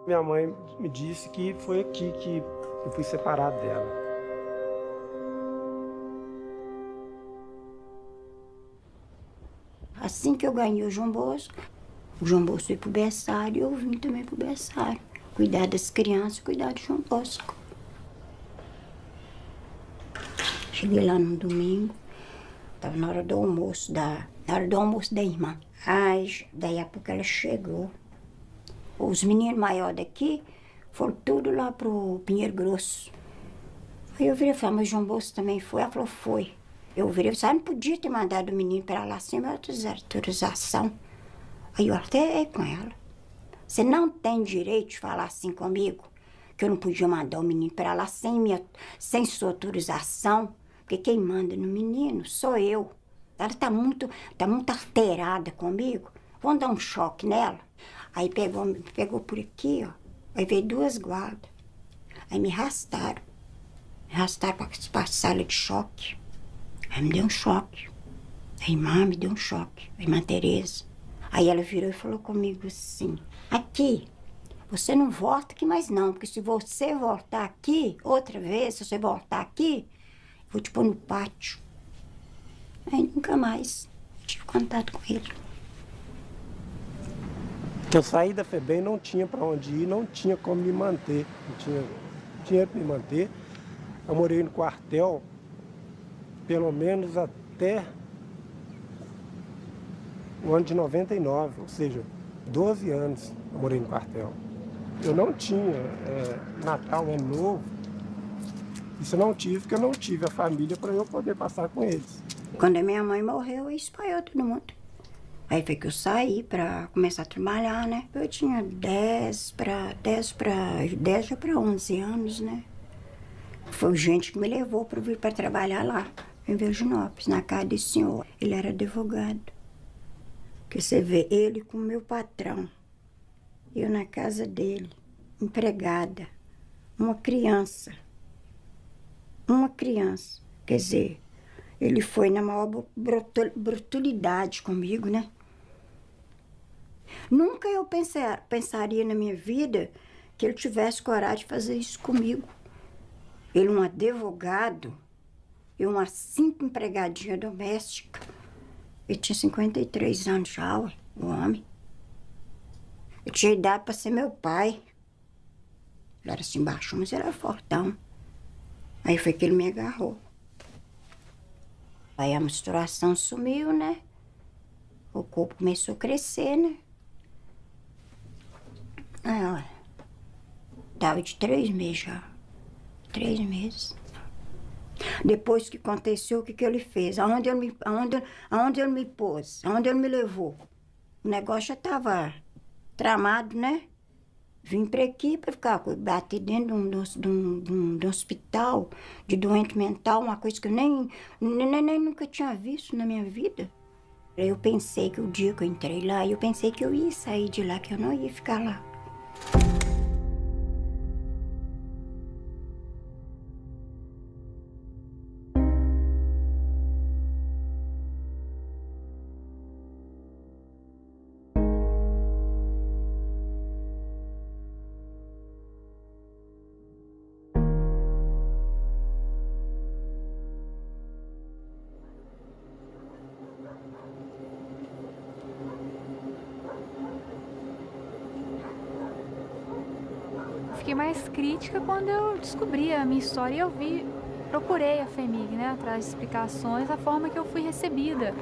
Minha mãe me disse que foi aqui que eu fui separado dela. Assim que eu ganhei o João Bosco foi pro berçário e eu vim também pro berçário. Cuidar das crianças, cuidar do João Bosco. Cheguei lá no domingo, estava na hora do almoço da irmã. Aí, daí a pouco ela chegou. Os meninos maiores daqui foram tudo lá pro Pinheiro Grosso. Aí eu virei e falei, mas o João Bosco também foi? Ela falou, foi. Eu virei e falei, não podia ter mandado o menino para lá sem autorização. Aí eu até com ela. Você não tem direito de falar assim comigo, que eu não podia mandar o menino para lá sem sua autorização, porque quem manda no menino sou eu. Ela tá muito alterada comigo. Vamos dar um choque nela. Aí pegou por aqui, ó. Aí veio 2 guardas. Aí me arrastaram para a sala de choque. Aí me deu um choque. A irmã me deu um choque, a irmã Tereza. Aí ela virou e falou comigo assim, aqui, você não volta aqui mais não, porque se você voltar aqui, outra vez, se você voltar aqui, eu vou te pôr no pátio. Aí nunca mais tive contato com ele. Eu saí da FEBEM, não tinha para onde ir, não tinha como me manter, não tinha dinheiro para me manter. Eu morei no quartel pelo menos até o ano de 99, ou seja, 12 anos eu morei no quartel. Eu não tinha Natal, Ano Novo, isso eu não tive, porque eu não tive a família para eu poder passar com eles. Quando a minha mãe morreu, eu espalhou todo mundo. Aí foi que eu saí para começar a trabalhar, né? Eu tinha 10 já para 11 anos, né? Foi gente que me levou para vir para trabalhar lá, em Virginópolis, na casa desse senhor. Ele era advogado. Que você vê ele com o meu patrão, eu na casa dele, empregada, uma criança. Quer dizer, ele foi na maior brutalidade comigo, né? Nunca eu pensaria na minha vida que ele tivesse coragem de fazer isso comigo. Ele, um advogado, eu, uma simples empregadinha doméstica. Ele tinha 53 anos já, o homem. Eu tinha idade para ser meu pai. Ele era assim baixo, mas ele era fortão. Aí foi que ele me agarrou. Aí a menstruação sumiu, né? O corpo começou a crescer, né? Aí, olha, tava de 3 meses já. 3 meses. Depois que aconteceu, o que ele fez? Aonde ele me pôs? Aonde ele me levou? O negócio já estava tramado, né? Vim para aqui para ficar bater dentro de um hospital de doente mental, uma coisa que eu nem nunca tinha visto na minha vida. Eu pensei que o dia que eu entrei lá, eu pensei que eu ia sair de lá, que eu não ia ficar lá. Fiquei mais crítica quando eu descobri a minha história e procurei a FEMIG, né, atrás de explicações, a forma que eu fui recebida.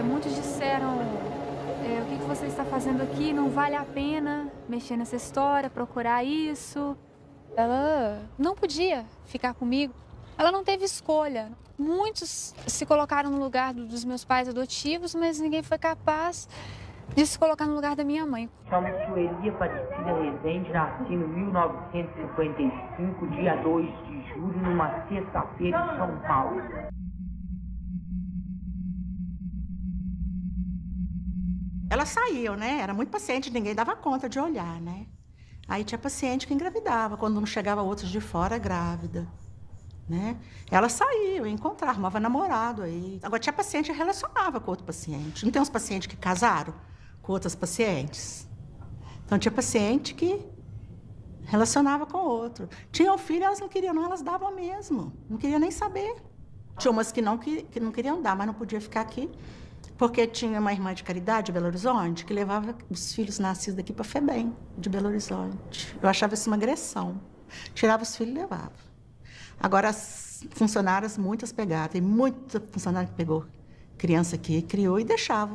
Muitos disseram, o que você está fazendo aqui, não vale a pena mexer nessa história, procurar isso. Ela não podia ficar comigo, ela não teve escolha. Muitos se colocaram no lugar dos meus pais adotivos, mas ninguém foi capaz de se colocar no lugar da minha mãe. Chamo Sueli Aparecida Rezende, nasci em 1955, dia 2 de julho, numa sexta-feira em São Paulo. Elas saíam, né? Era muito paciente, ninguém dava conta de olhar, né? Aí tinha paciente que engravidava, quando não chegava outros de fora grávida, né? Elas saíam, encontravam, arrumava namorado aí. Agora tinha paciente que relacionava com outro paciente. Não tem uns pacientes que casaram com outras pacientes? Então tinha paciente que relacionava com outro. Tinha um filho, elas não queriam, não, elas davam mesmo. Não queriam nem saber. Tinha umas que não queriam dar, mas não podia ficar aqui, porque tinha uma irmã de caridade de Belo Horizonte que levava os filhos nascidos daqui para a FEBEM, de Belo Horizonte. Eu achava isso uma agressão. Tirava os filhos e levava. Agora, as funcionárias, muitas pegaram. Tem muita funcionária que pegou criança aqui, criou e deixava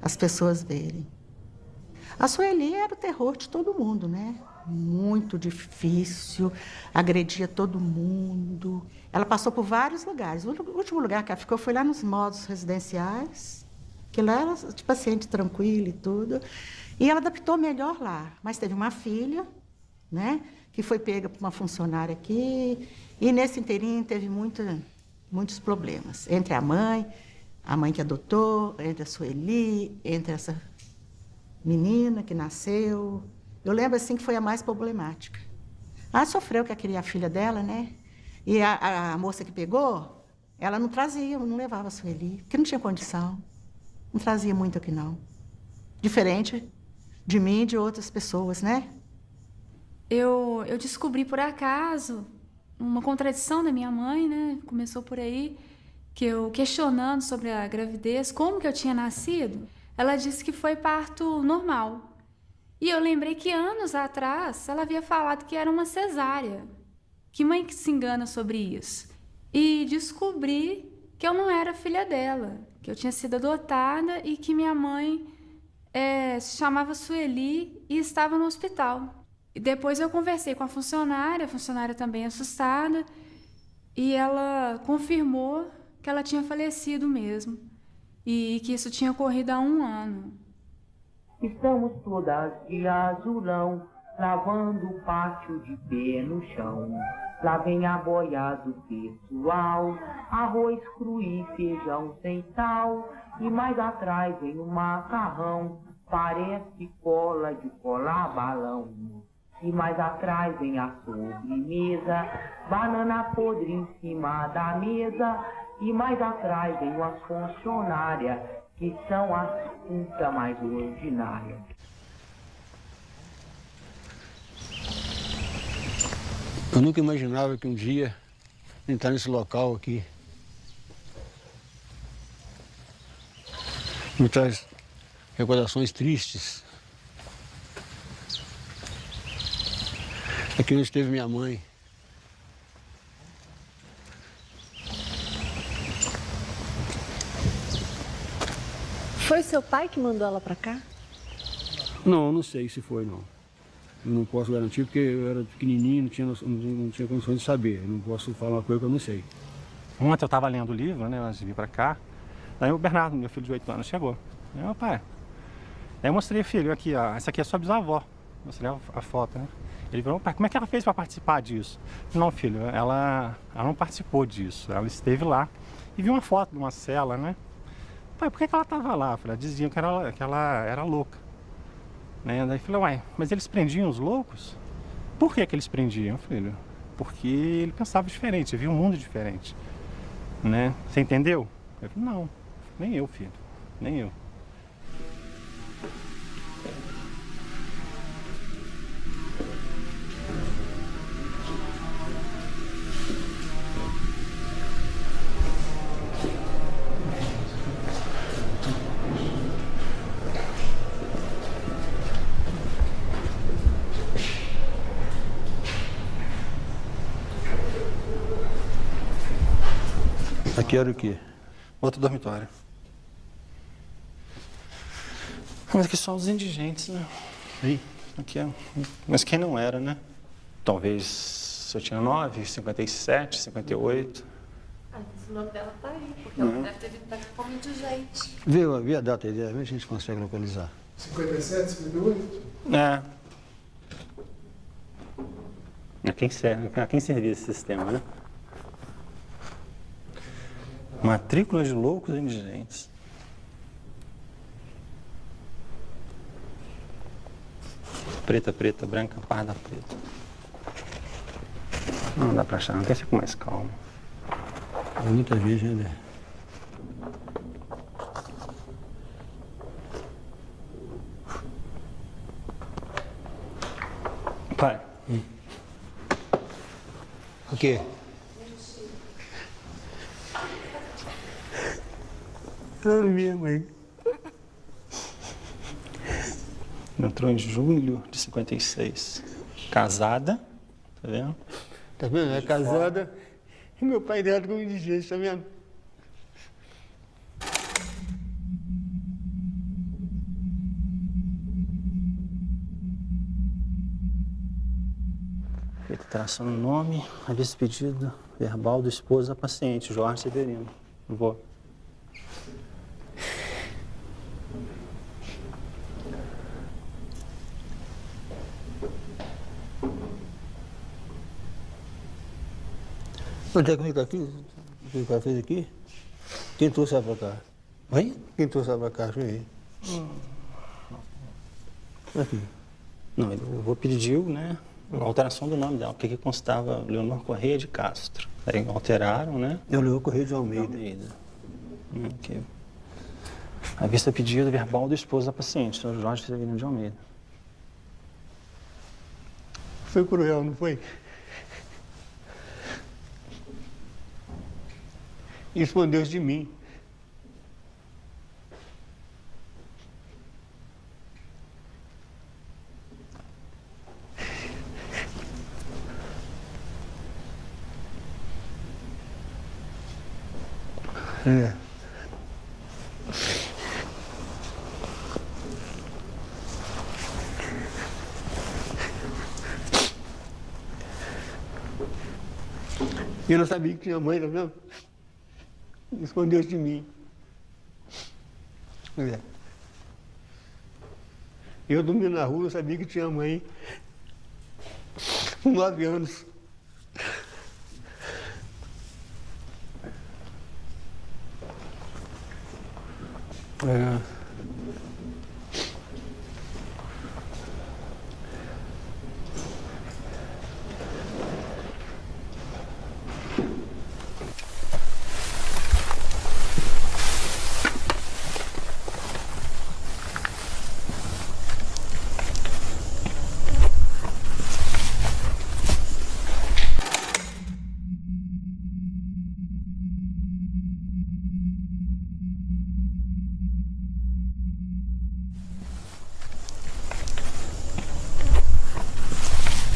as pessoas verem. A Sueli era o terror de todo mundo, né? Muito difícil, agredia todo mundo. Ela passou por vários lugares. O último lugar que ela ficou foi lá nos modos residenciais, que lá era de paciente tranquilo e tudo. E ela adaptou melhor lá. Mas teve uma filha, né, que foi pega por uma funcionária aqui. E nesse inteirinho teve muitos problemas. Entre a mãe que adotou, entre a Sueli, entre essa menina que nasceu. Eu lembro assim que foi a mais problemática. Ela sofreu que queria a filha dela, né? E a moça que pegou, ela não trazia, não levava a Sueli, porque não tinha condição. Não trazia muito aqui, não. Diferente de mim e de outras pessoas, né? Eu descobri por acaso uma contradição da minha mãe, né? Começou por aí, que eu questionando sobre a gravidez, como que eu tinha nascido, ela disse que foi parto normal. E eu lembrei que anos atrás ela havia falado que era uma cesárea. Que mãe que se engana sobre isso? E descobri que eu não era filha dela, que eu tinha sido adotada e que minha mãe se chamava Sueli e estava no hospital. E depois eu conversei com a funcionária também assustada, e ela confirmou que ela tinha falecido mesmo, e que isso tinha ocorrido há 1 ano. Estamos todas de azulão, lavando o pátio de pé no chão. Lá vem a boia do pessoal, arroz cru e feijão sem sal. E mais atrás vem um macarrão, parece cola de colar balão. E mais atrás vem a sobremesa, banana podre em cima da mesa. E mais atrás vem as funcionárias, que são as putas mais ordinárias. Eu nunca imaginava que um dia entrar nesse local aqui me traz recordações tristes. Aqui onde esteve minha mãe. Foi seu pai que mandou ela pra cá? Não sei se foi, não. Eu não posso garantir porque eu era pequenininho, não tinha condições de saber. Eu não posso falar uma coisa que eu não sei. Ontem eu estava lendo o livro, né, antes de vir para cá. Daí o Bernardo, meu filho de 8 anos, chegou. Aí, meu pai. Aí eu mostrei, filho, aqui, ó, essa aqui é sua bisavó. Mostrei a foto, né? Ele falou, pai, como é que ela fez para participar disso? Não, filho, ela não participou disso. Ela esteve lá e viu uma foto de uma cela, né? Pai, por que ela estava lá? Falei, diziam que ela era louca. Né? Daí falei, uai, mas eles prendiam os loucos? Por que eles prendiam, filho? Porque ele pensava diferente, via um mundo diferente. Né? Você entendeu? Eu falei, não, nem eu, filho, nem eu. Aqui era o quê? Outro dormitório. Mas aqui só os indigentes, né? Aí? Aqui é... Mas quem não era, né? Talvez eu tinha 9, 57, 58. Esse nome dela tá aí, porque ela deve ter vindo pra cá como indigente. Vê a data aí, vê se a gente consegue localizar. 57, 58? É. A quem servia esse sistema, né? Matrícula de loucos e indigentes. Preta, preta, branca, parda, preta. Não dá pra achar, não quer ser com mais calma. É muita gente, né? Pai. O quê? Era minha mãe. Entrou em julho de 56. Casada, tá vendo? Tá vendo? É casada. E meu pai dela com indigente, tá vendo? Ele traçando o nome, a despedida verbal do esposo da paciente, Jorge Severino. Vou. Onde é que fica aqui? O que o cara fez aqui? Quem trouxe ela pra cá? Oi? Quem trouxe ela pra cá? Deixa eu ver. Aqui. Não, eu vou pediu, né? A alteração do nome dela, porque constava Leonor Correia de Castro. Aí alteraram, né? Leonor Correia de Almeida. Ok. A vista pedido verbal do esposo da paciente, Sr. Jorge Severino de Almeida. Foi cruel, não foi? Escondeu-se de mim. É. Eu não sabia que tinha mãe, tá vendo? Escondeu-se de mim. É. Eu dormindo na rua, eu sabia que tinha mãe. Com 9 anos. É.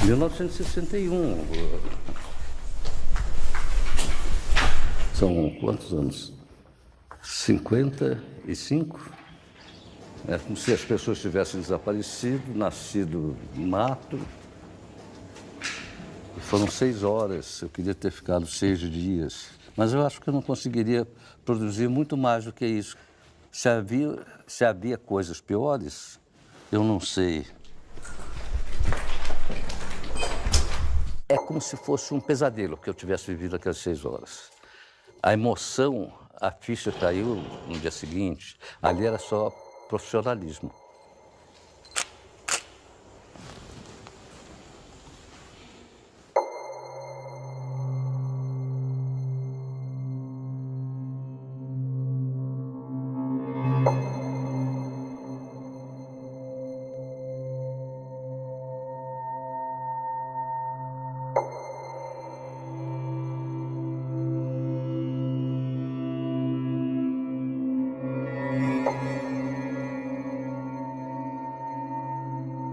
Em 1961, são quantos anos? 55? É como se as pessoas tivessem desaparecido, nascido no mato. E foram 6 horas, eu queria ter ficado 6 dias. Mas eu acho que eu não conseguiria produzir muito mais do que isso. Se havia coisas piores, eu não sei. É como se fosse um pesadelo que eu tivesse vivido aquelas 6 horas. A emoção, a ficha caiu no dia seguinte, ali era só profissionalismo.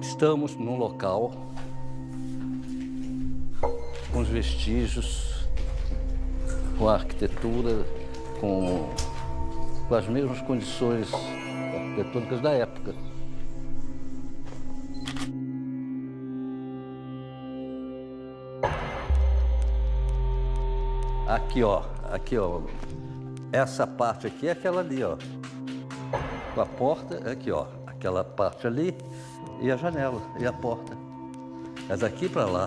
Estamos num local com os vestígios, com a arquitetura, com as mesmas condições arquitetônicas da época. Aqui, ó. Essa parte aqui é aquela ali, ó. Com a porta, aqui, ó. Aquela parte ali. E a janela, e a porta. É daqui para lá.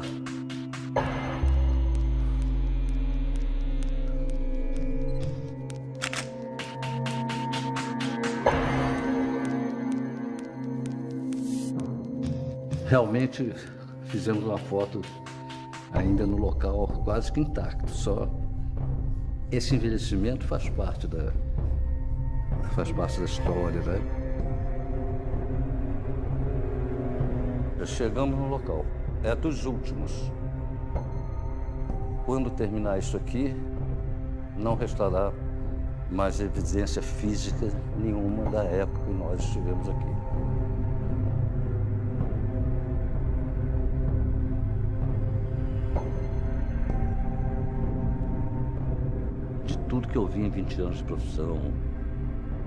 Realmente fizemos uma foto ainda no local quase que intacto. Só esse envelhecimento faz parte da história, né? Chegamos no local, é dos últimos. Quando terminar isso aqui, não restará mais evidência física nenhuma da época que nós estivemos aqui. De tudo que eu vi em 20 anos de profissão,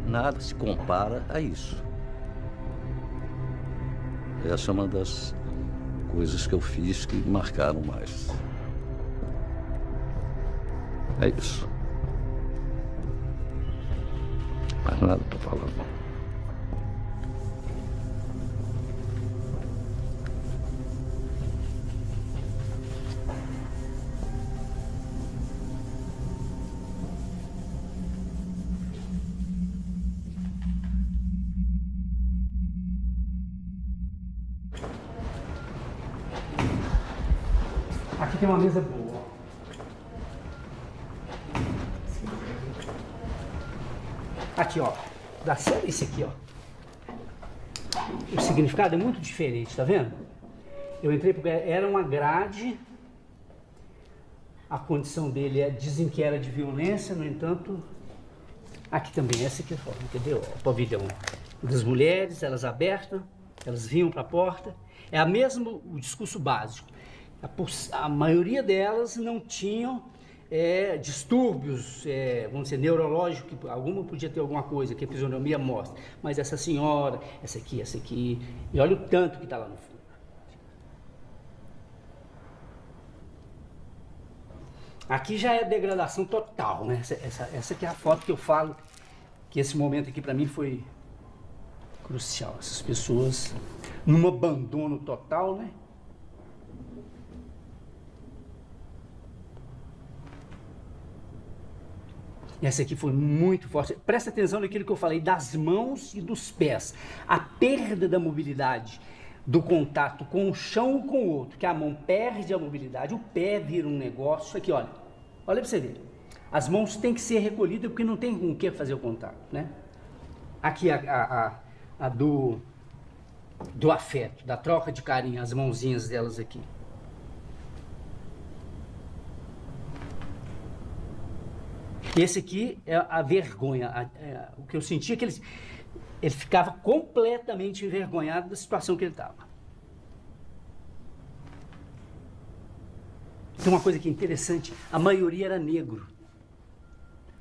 nada se compara a isso. Essa é uma das coisas que eu fiz que marcaram mais. É isso. Mais nada para falar, não. Aqui tem uma mesa boa. Aqui, ó. Esse aqui, ó. O significado é muito diferente, tá vendo? Eu entrei porque era uma grade. A condição dele dizem que era de violência, no entanto, aqui também, essa aqui é a forma, entendeu? O pavilhão das mulheres, elas abertas, elas vinham para a porta. É a mesmo o discurso básico. A maioria delas não tinham distúrbios, vamos dizer, neurológicos, que alguma podia ter alguma coisa que a fisionomia mostra. Mas essa senhora, essa aqui, e olha o tanto que está lá no fundo. Aqui já é degradação total, né? Essa aqui é a foto que eu falo, que esse momento aqui para mim foi crucial. Essas pessoas num abandono total, né? Essa aqui foi muito forte. Presta atenção naquilo que eu falei das mãos e dos pés. A perda da mobilidade, do contato com o chão ou com o outro, que a mão perde a mobilidade, o pé vira um negócio. Aqui, olha para você ver. As mãos têm que ser recolhidas porque não tem com o que fazer o contato, né? Aqui a do afeto, da troca de carinho, as mãozinhas delas aqui. Esse aqui é a vergonha. O que eu senti é que ele ficava completamente envergonhado da situação que ele estava. Tem uma coisa que é interessante, a maioria era negro.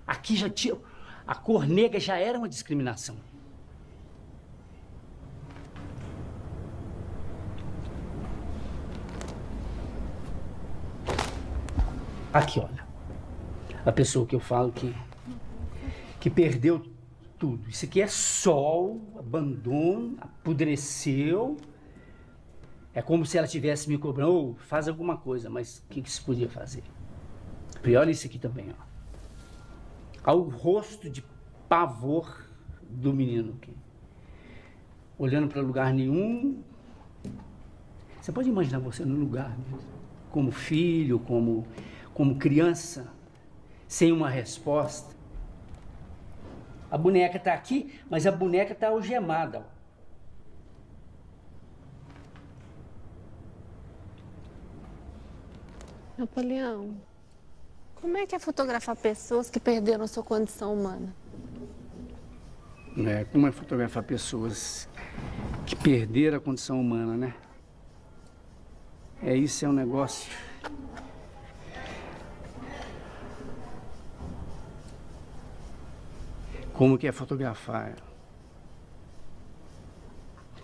Aqui já tinha... A cor negra já era uma discriminação. Aqui, olha. A pessoa que eu falo que perdeu tudo. Isso aqui é sol, abandono, apodreceu. É como se ela tivesse me cobrando, faz alguma coisa, mas o que se podia fazer? E olha isso aqui também, ó. Ao rosto de pavor do menino aqui. Olhando para lugar nenhum. Você pode imaginar você no lugar mesmo, como filho, como criança, sem uma resposta. A boneca está aqui, mas a boneca está algemada. Ó. Napoleão, como é que é fotografar pessoas que perderam sua condição humana? Como é fotografar pessoas que perderam a condição humana, né? Isso é um negócio... Como que é fotografar?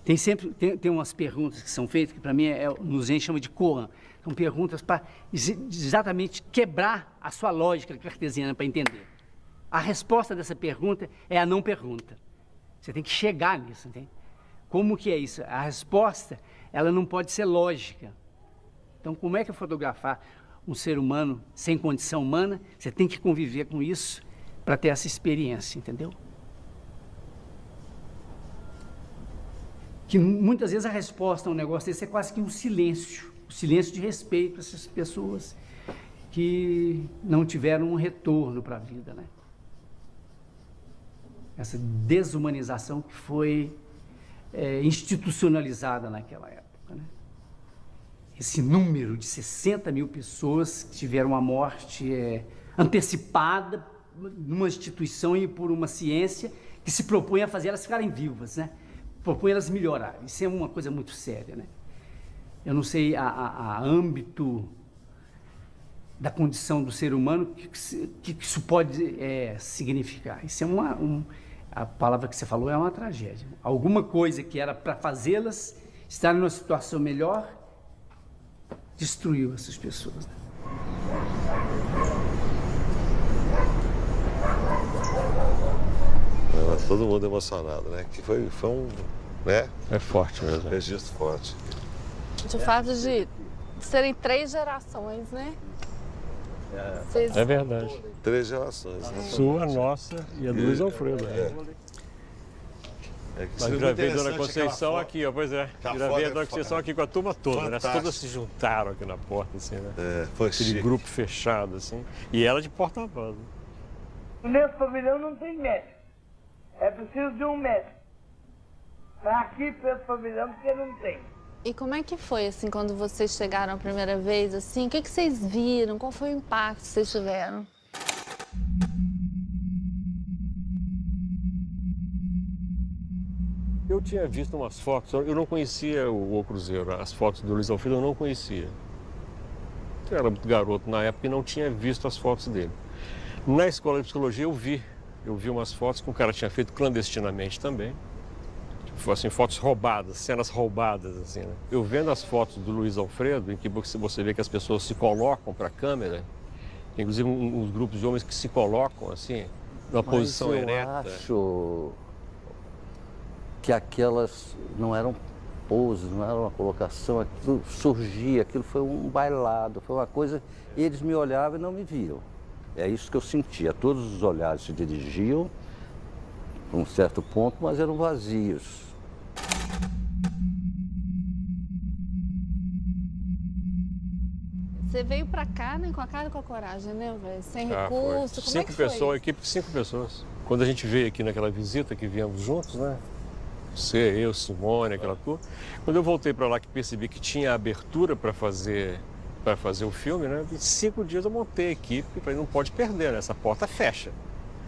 Tem umas perguntas que são feitas, que para mim nos chama de koan. São perguntas para exatamente quebrar a sua lógica cartesiana para entender. A resposta dessa pergunta é a não pergunta. Você tem que chegar nisso, entende? Como que é isso? A resposta, ela não pode ser lógica. Então, como é que é fotografar um ser humano sem condição humana? Você tem que conviver com isso para ter essa experiência, entendeu? Que muitas vezes a resposta a um negócio desse é quase que um silêncio de respeito a essas pessoas que não tiveram um retorno para a vida, né? Essa desumanização que foi institucionalizada naquela época, né? Esse número de 60 mil pessoas que tiveram a morte antecipada numa instituição e por uma ciência que se propõe a fazer elas ficarem vivas, né? Propõe elas melhorarem. Isso é uma coisa muito séria, né? Eu não sei a âmbito da condição do ser humano que isso pode significar. Isso é a palavra que você falou é uma tragédia. Alguma coisa que era para fazê-las estar numa situação melhor destruiu essas pessoas, né? Todo mundo emocionado, né? Que foi um, né? É forte mesmo. Registro forte. O fato de serem 3 gerações, né? É verdade. 3 gerações. Né? Sua, nossa e a do Luiz Alfredo. Mas gravei Dona Conceição aqui, ó, pois é. Gravei a Dona Conceição aqui com a turma toda, né? Todas se juntaram aqui na porta, assim, né? Foi aquele chique. grupo fechado, assim. E ela de porta-voz. Nesse pavilhão não tem médico. É preciso de um médico. Tá aqui para esse pavilhão porque não tem. E como é que foi, assim, quando vocês chegaram a primeira vez, assim? O que vocês viram? Qual foi o impacto que vocês tiveram? Eu tinha visto umas fotos, eu não conhecia o Cruzeiro, as fotos do Luiz Alfredo eu não conhecia. Eu era muito garoto na época e não tinha visto as fotos dele. Na escola de psicologia eu vi umas fotos que o cara tinha feito clandestinamente também. Tipo, assim, fotos roubadas, cenas roubadas, assim, né? Eu vendo as fotos do Luiz Alfredo, em que você vê que as pessoas se colocam para a câmera, inclusive uns grupos de homens que se colocam, assim, numa posição ereta. Eu acho que aquelas não eram poses, não era uma colocação, aquilo surgia, aquilo foi um bailado, foi uma coisa, eles me olhavam e não me viam. É isso que eu sentia, todos os olhares se dirigiam a um certo ponto, mas eram vazios. Você veio pra cá, né, com a cara e com a coragem, né, velho? Sem recurso, como é que foi? Uma equipe de 5 pessoas. Quando a gente veio aqui naquela visita que viemos juntos, né? Você, eu, Simone, aquela turma. Quando eu voltei para lá que percebi que tinha abertura para fazer o filme, né? Em 5 dias eu montei a equipe e falei, não pode perder, né? Essa porta fecha.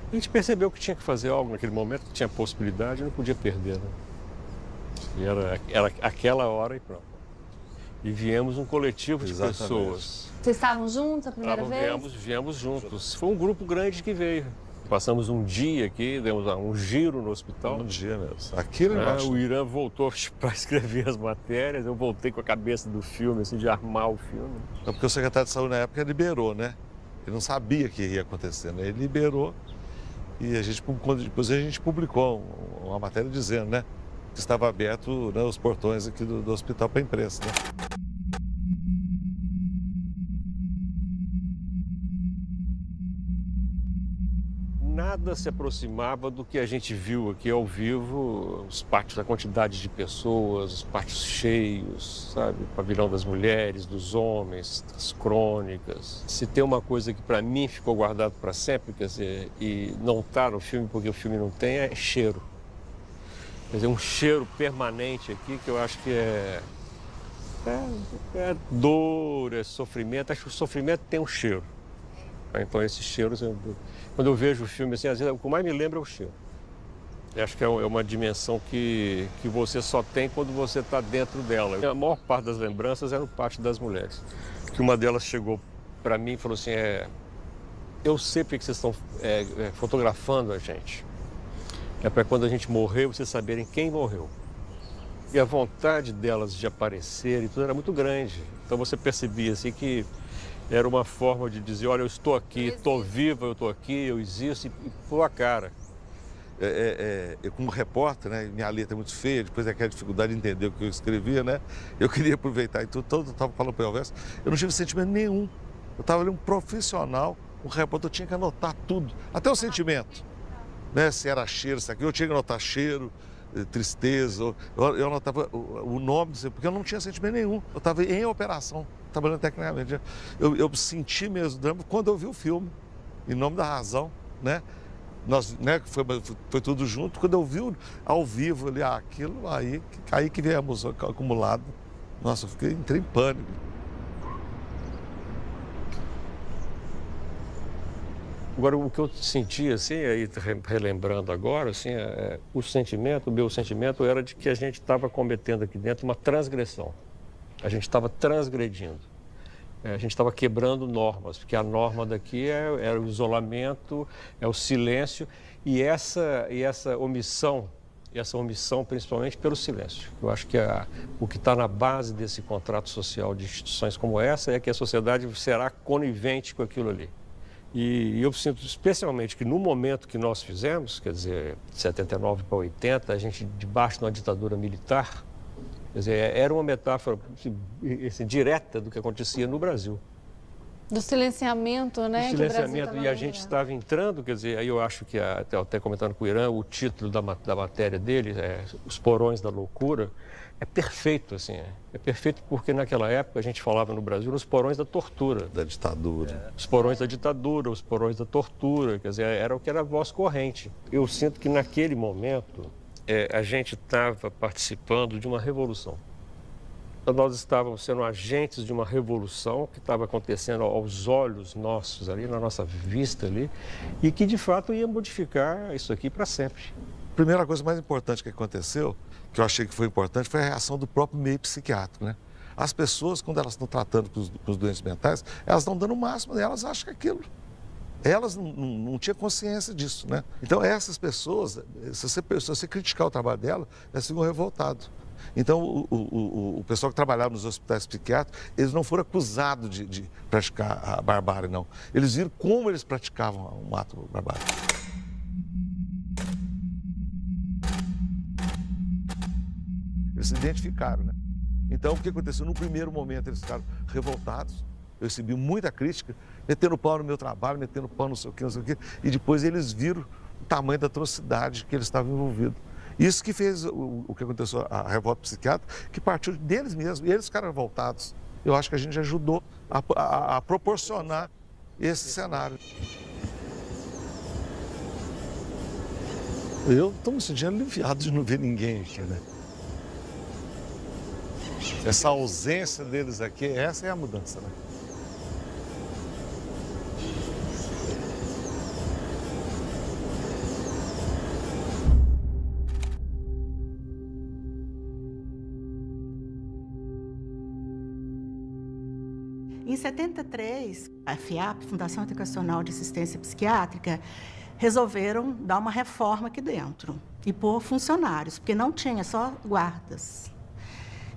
A gente percebeu que tinha que fazer algo naquele momento, que tinha possibilidade, não podia perder, né? E era aquela hora e pronto. E viemos um coletivo de pessoas. Vocês estavam juntos a primeira vez? Viemos juntos. Foi um grupo grande que veio. Passamos um dia aqui, demos um giro no hospital. Um dia mesmo. Aqui embaixo. O Irã voltou para escrever as matérias, eu voltei com a cabeça do filme, assim, de armar o filme. É porque o secretário de saúde na época liberou, né? Ele não sabia o que ia acontecer, né? Ele liberou e depois a gente publicou uma matéria dizendo, né? Que estava aberto, né, os portões aqui do hospital para a imprensa, né? Nada se aproximava do que a gente viu aqui ao vivo, os pátios, a quantidade de pessoas, os pátios cheios, sabe? O pavilhão das mulheres, dos homens, das crônicas. Se tem uma coisa que para mim ficou guardado para sempre, quer dizer, e não está no filme porque o filme não tem, é cheiro. Quer dizer, um cheiro permanente aqui que eu acho que é dor, é sofrimento. Acho que o sofrimento tem um cheiro. Então esse cheiro, quando eu vejo o filme assim, às vezes o que mais me lembra é o cheiro. Eu acho que é uma dimensão que você só tem quando você está dentro dela. A maior parte das lembranças é no pátio das mulheres. Que uma delas chegou para mim e falou assim, eu sei porque vocês estão fotografando a gente. É para quando a gente morrer, vocês saberem quem morreu. E a vontade delas de aparecer e tudo era muito grande. Então você percebia assim que era uma forma de dizer, olha, eu estou aqui, estou viva, eu estou aqui, eu existo, e pôr a cara. Eu como repórter, né, minha letra é muito feia, depois aquela dificuldade de entender o que eu escrevia, né? Eu queria aproveitar e tudo, eu estava falando para o Elvésio, eu não tive sentimento nenhum. Eu estava ali um profissional, um repórter, eu tinha que anotar tudo, até o sentimento. Né? Se era cheiro, se aquilo, eu tinha que anotar cheiro, tristeza, eu anotava o nome, porque eu não tinha sentimento nenhum. Eu estava em operação, trabalhando tecnicamente. Eu senti mesmo drama quando eu vi o filme, Em Nome da Razão, né? Nós, né, foi tudo junto. Quando eu vi ao vivo ali aquilo, aí que viemos acumulado. Nossa, entrei em pânico. Agora, o que eu senti, assim, aí relembrando agora, assim, o meu sentimento era de que a gente estava cometendo aqui dentro uma transgressão. A gente estava transgredindo. A gente estava quebrando normas, porque a norma daqui era o isolamento, é o silêncio e essa omissão, principalmente pelo silêncio. Eu acho que o que está na base desse contrato social de instituições como essa é que a sociedade será conivente com aquilo ali. E eu sinto especialmente que no momento que nós fizemos, quer dizer, de 79 para 80, a gente debaixo de uma ditadura militar, quer dizer, era uma metáfora assim, direta do que acontecia no Brasil. Do silenciamento, né? Do silenciamento, e a gente estava entrando, quer dizer, aí eu acho que, até comentando com o Irã, o título da matéria dele, Os Porões da Loucura, é perfeito, assim, é perfeito porque naquela época a gente falava no Brasil nos porões da tortura. Da ditadura. Os porões da ditadura, os porões da tortura, quer dizer, era o que era a voz corrente. Eu sinto que naquele momento a gente estava participando de uma revolução. Nós estávamos sendo agentes de uma revolução que estava acontecendo aos olhos nossos ali, na nossa vista ali, e que de fato ia modificar isso aqui para sempre. A primeira coisa mais importante que aconteceu, que eu achei que foi importante, foi a reação do próprio meio psiquiátrico, né? As pessoas, quando elas estão tratando com os doentes mentais, elas estão dando o máximo, elas acham que é aquilo. Elas não tinham consciência disso, né? Então, essas pessoas, se você criticar o trabalho dela, elas ficam revoltadas. Então, o pessoal que trabalhava nos hospitais psiquiátricos, eles não foram acusados de praticar a barbárie, não. Eles viram como eles praticavam um ato barbário. Eles se identificaram, né? Então, o que aconteceu? No primeiro momento, eles ficaram revoltados. Eu recebi muita crítica, metendo pau no meu trabalho, metendo pau não sei o quê. E depois eles viram o tamanho da atrocidade que eles estavam envolvidos. Isso que fez o que aconteceu, a revolta psiquiátrica, que partiu deles mesmos. E eles ficaram revoltados. Eu acho que a gente ajudou a proporcionar esse cenário. Eu estou me sentindo aliviado de não ver ninguém aqui, né? Essa ausência deles aqui, essa é a mudança, né? Em 73, a FIAP, Fundação Educacional de Assistência Psiquiátrica, resolveram dar uma reforma aqui dentro e pôr funcionários, porque não tinha, só guardas.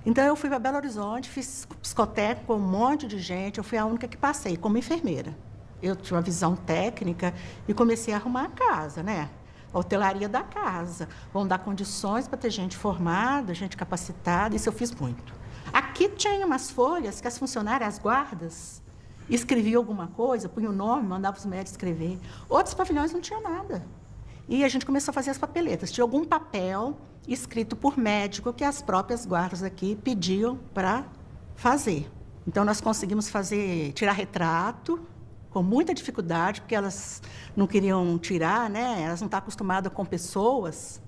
Então, eu fui para Belo Horizonte, fiz psicotécnico com um monte de gente, eu fui a única que passei, como enfermeira. Eu tinha uma visão técnica e comecei a arrumar a casa, né? A hotelaria da casa. Vão dar condições para ter gente formada, gente capacitada, isso eu fiz muito. Aqui tinha umas folhas que as funcionárias, as guardas, escreviam alguma coisa, punham o nome, mandavam os médicos escrever. Outros pavilhões não tinham nada. E a gente começou a fazer as papeletas. Tinha algum papel escrito por médico que as próprias guardas aqui pediam para fazer. Então, nós conseguimos tirar retrato, com muita dificuldade, porque elas não queriam tirar, né? Elas não estão acostumadas com pessoas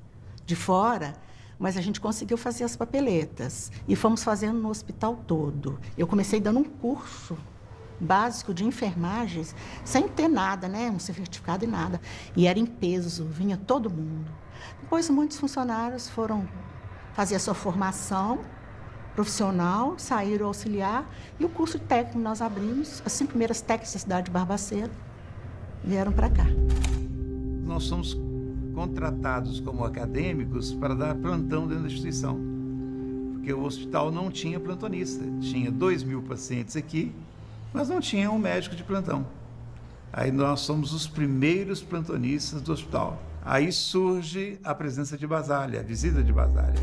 de fora, mas a gente conseguiu fazer as papeletas. E fomos fazendo no hospital todo. Eu comecei dando um curso básico de enfermagens, sem ter nada, né? Um certificado e nada. E era em peso, vinha todo mundo. Depois, muitos funcionários foram fazer a sua formação profissional, saíram auxiliar, e o curso técnico nós abrimos, as 5 primeiras técnicas da cidade de Barbacena vieram para cá. Nós somos contratados como acadêmicos para dar plantão dentro da instituição, porque o hospital não tinha plantonista. Tinha 2.000 pacientes aqui, mas não tinha um médico de plantão. Aí nós somos os primeiros plantonistas do hospital. Aí surge a presença de Basálea, a visita de Basálea.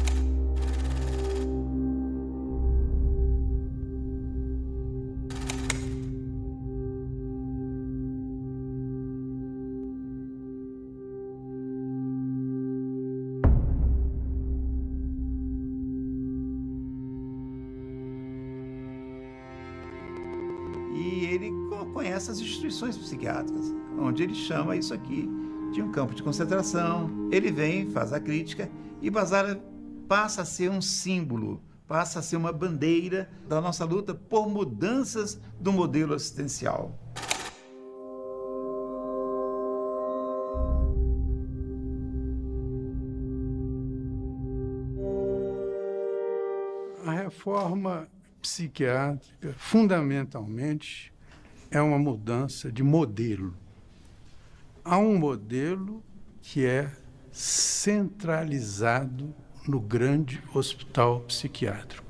E ele conhece as instituições psiquiátricas, onde ele chama isso aqui de um campo de concentração. Ele vem, faz a crítica, e Basálea passa a ser um símbolo, passa a ser uma bandeira da nossa luta por mudanças do modelo assistencial. A reforma psiquiátrica, fundamentalmente, é uma mudança de modelo. Há um modelo que é centralizado no grande hospital psiquiátrico.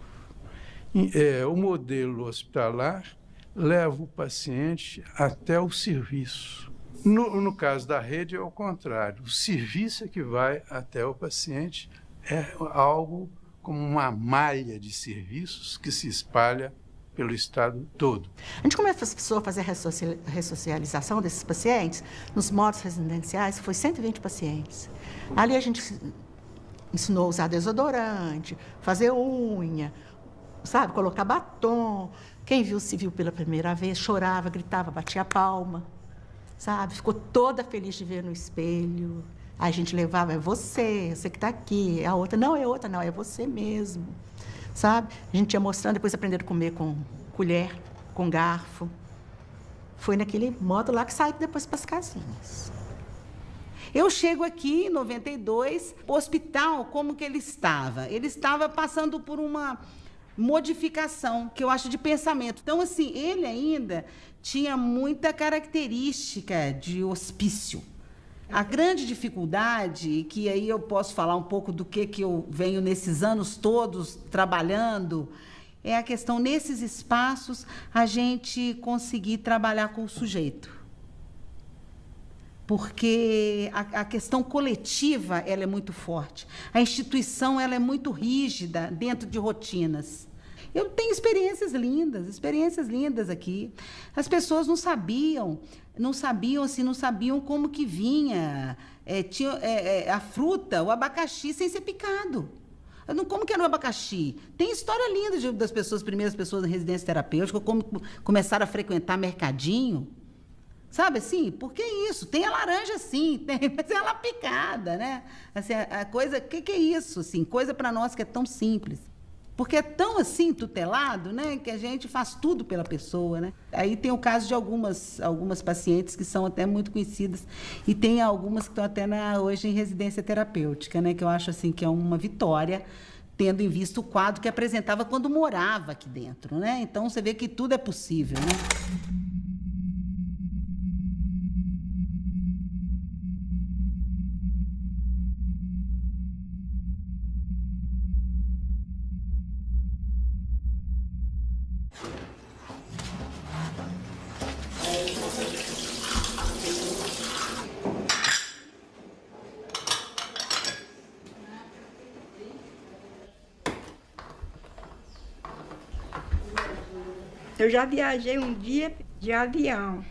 O modelo hospitalar leva o paciente até o serviço. No caso da rede é o contrário. O serviço é que vai até o paciente, é algo como uma malha de serviços que se espalha pelo estado todo. A gente começou a fazer a ressocialização desses pacientes nos modos residenciais, foi 120 pacientes. Ali a gente ensinou a usar desodorante, fazer unha, sabe, colocar batom. Quem viu, se viu pela primeira vez, chorava, gritava, batia a palma, sabe? Ficou toda feliz de ver no espelho. Aí a gente levava, é você que está aqui. A outra, não é outra, não, é você mesmo, sabe? A gente ia mostrando, depois aprenderam a comer com colher, com garfo. Foi naquele modo lá que saiu depois para as casinhas. Eu chego aqui em 92, o hospital, como que ele estava? Ele estava passando por uma modificação, que eu acho de pensamento. Então, assim, ele ainda tinha muita característica de hospício. A grande dificuldade, que aí eu posso falar um pouco do que eu venho nesses anos todos trabalhando, é a questão, nesses espaços, a gente conseguir trabalhar com o sujeito. Porque a questão coletiva, ela é muito forte. A instituição, ela é muito rígida dentro de rotinas. Eu tenho experiências lindas aqui. As pessoas não sabiam como que vinha a fruta, o abacaxi, sem ser picado. Como que era o abacaxi? Tem história linda das pessoas, primeiras pessoas em residência terapêutica, como começaram a frequentar mercadinho. Sabe assim? Por que isso? Tem a laranja, sim, mas é ela picada, né? Assim, a coisa, que é isso? Assim, coisa para nós que é tão simples. Porque é tão assim tutelado, né, que a gente faz tudo pela pessoa, né? Aí tem o caso de algumas pacientes que são até muito conhecidas e tem algumas que estão até hoje em residência terapêutica, né, que eu acho assim que é uma vitória, tendo em vista o quadro que apresentava quando morava aqui dentro, né? Então você vê que tudo é possível, né? Eu já viajei um dia de avião.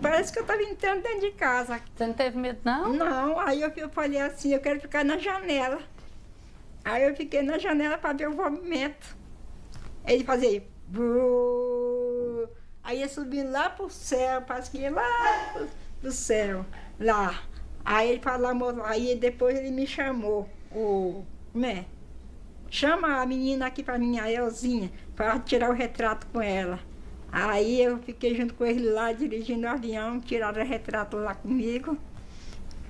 Parece que eu estava entrando dentro de casa. Você não teve medo, não? Não, aí eu falei assim, eu quero ficar na janela. Aí eu fiquei na janela para ver o movimento. Ele fazia... Buh. Aí ia subindo lá pro céu, parece que ia lá pro céu, lá. Aí ele falou, aí depois ele me chamou, chama a menina aqui para mim, a Elzinha, para tirar o retrato com ela. Aí eu fiquei junto com ele lá, dirigindo o avião, tiraram o retrato lá comigo.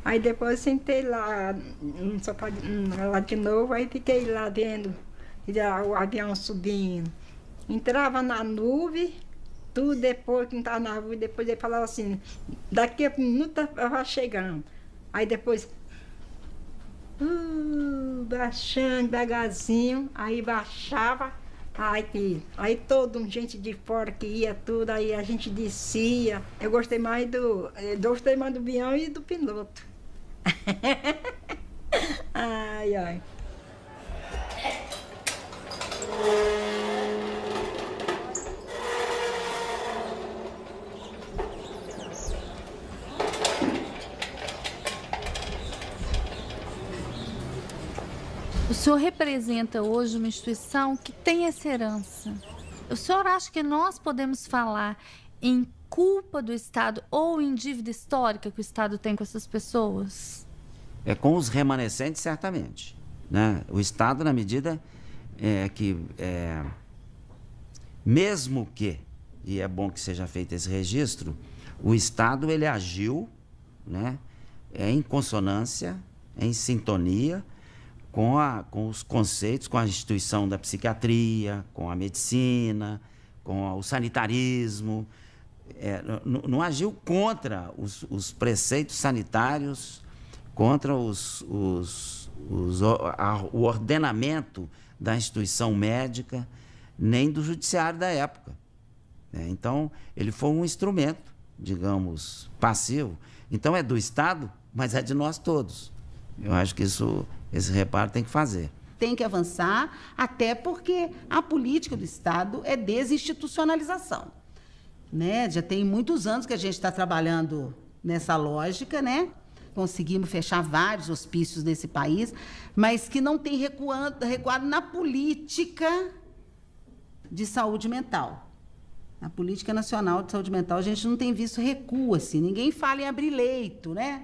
Aí depois eu sentei lá, no sofá, lá de novo, aí fiquei lá vendo o avião subindo. Entrava na nuvem, tudo depois que estava na nuvem, depois ele falava assim, daqui a um minuto eu vou chegando. Aí depois... baixando devagarzinho, aí baixava, aí todo gente de fora que ia tudo, aí a gente descia. Eu gostei mais do avião e do piloto. Ai. O senhor representa hoje uma instituição que tem essa herança. O senhor acha que nós podemos falar em culpa do Estado ou em dívida histórica que o Estado tem com essas pessoas? Com os remanescentes, certamente, né? O Estado, na medida que, mesmo que, e é bom que seja feito esse registro, o Estado ele agiu, né, em consonância, em sintonia com os conceitos, com a instituição da psiquiatria, com a medicina, com o sanitarismo. Não agiu contra os preceitos sanitários, contra o ordenamento da instituição médica, nem do judiciário da época. Então, ele foi um instrumento, digamos, passivo. Então, é do Estado, mas é de nós todos. Eu acho que esse reparo tem que fazer. tem que avançar, até porque a política do Estado é desinstitucionalização, né? Já tem muitos anos que a gente está trabalhando nessa lógica, né? Conseguimos fechar vários hospícios nesse país, mas que não tem recuado na política de saúde mental. Na política nacional de saúde mental, a gente não tem visto recuo, assim. Ninguém fala em abrir leito, né?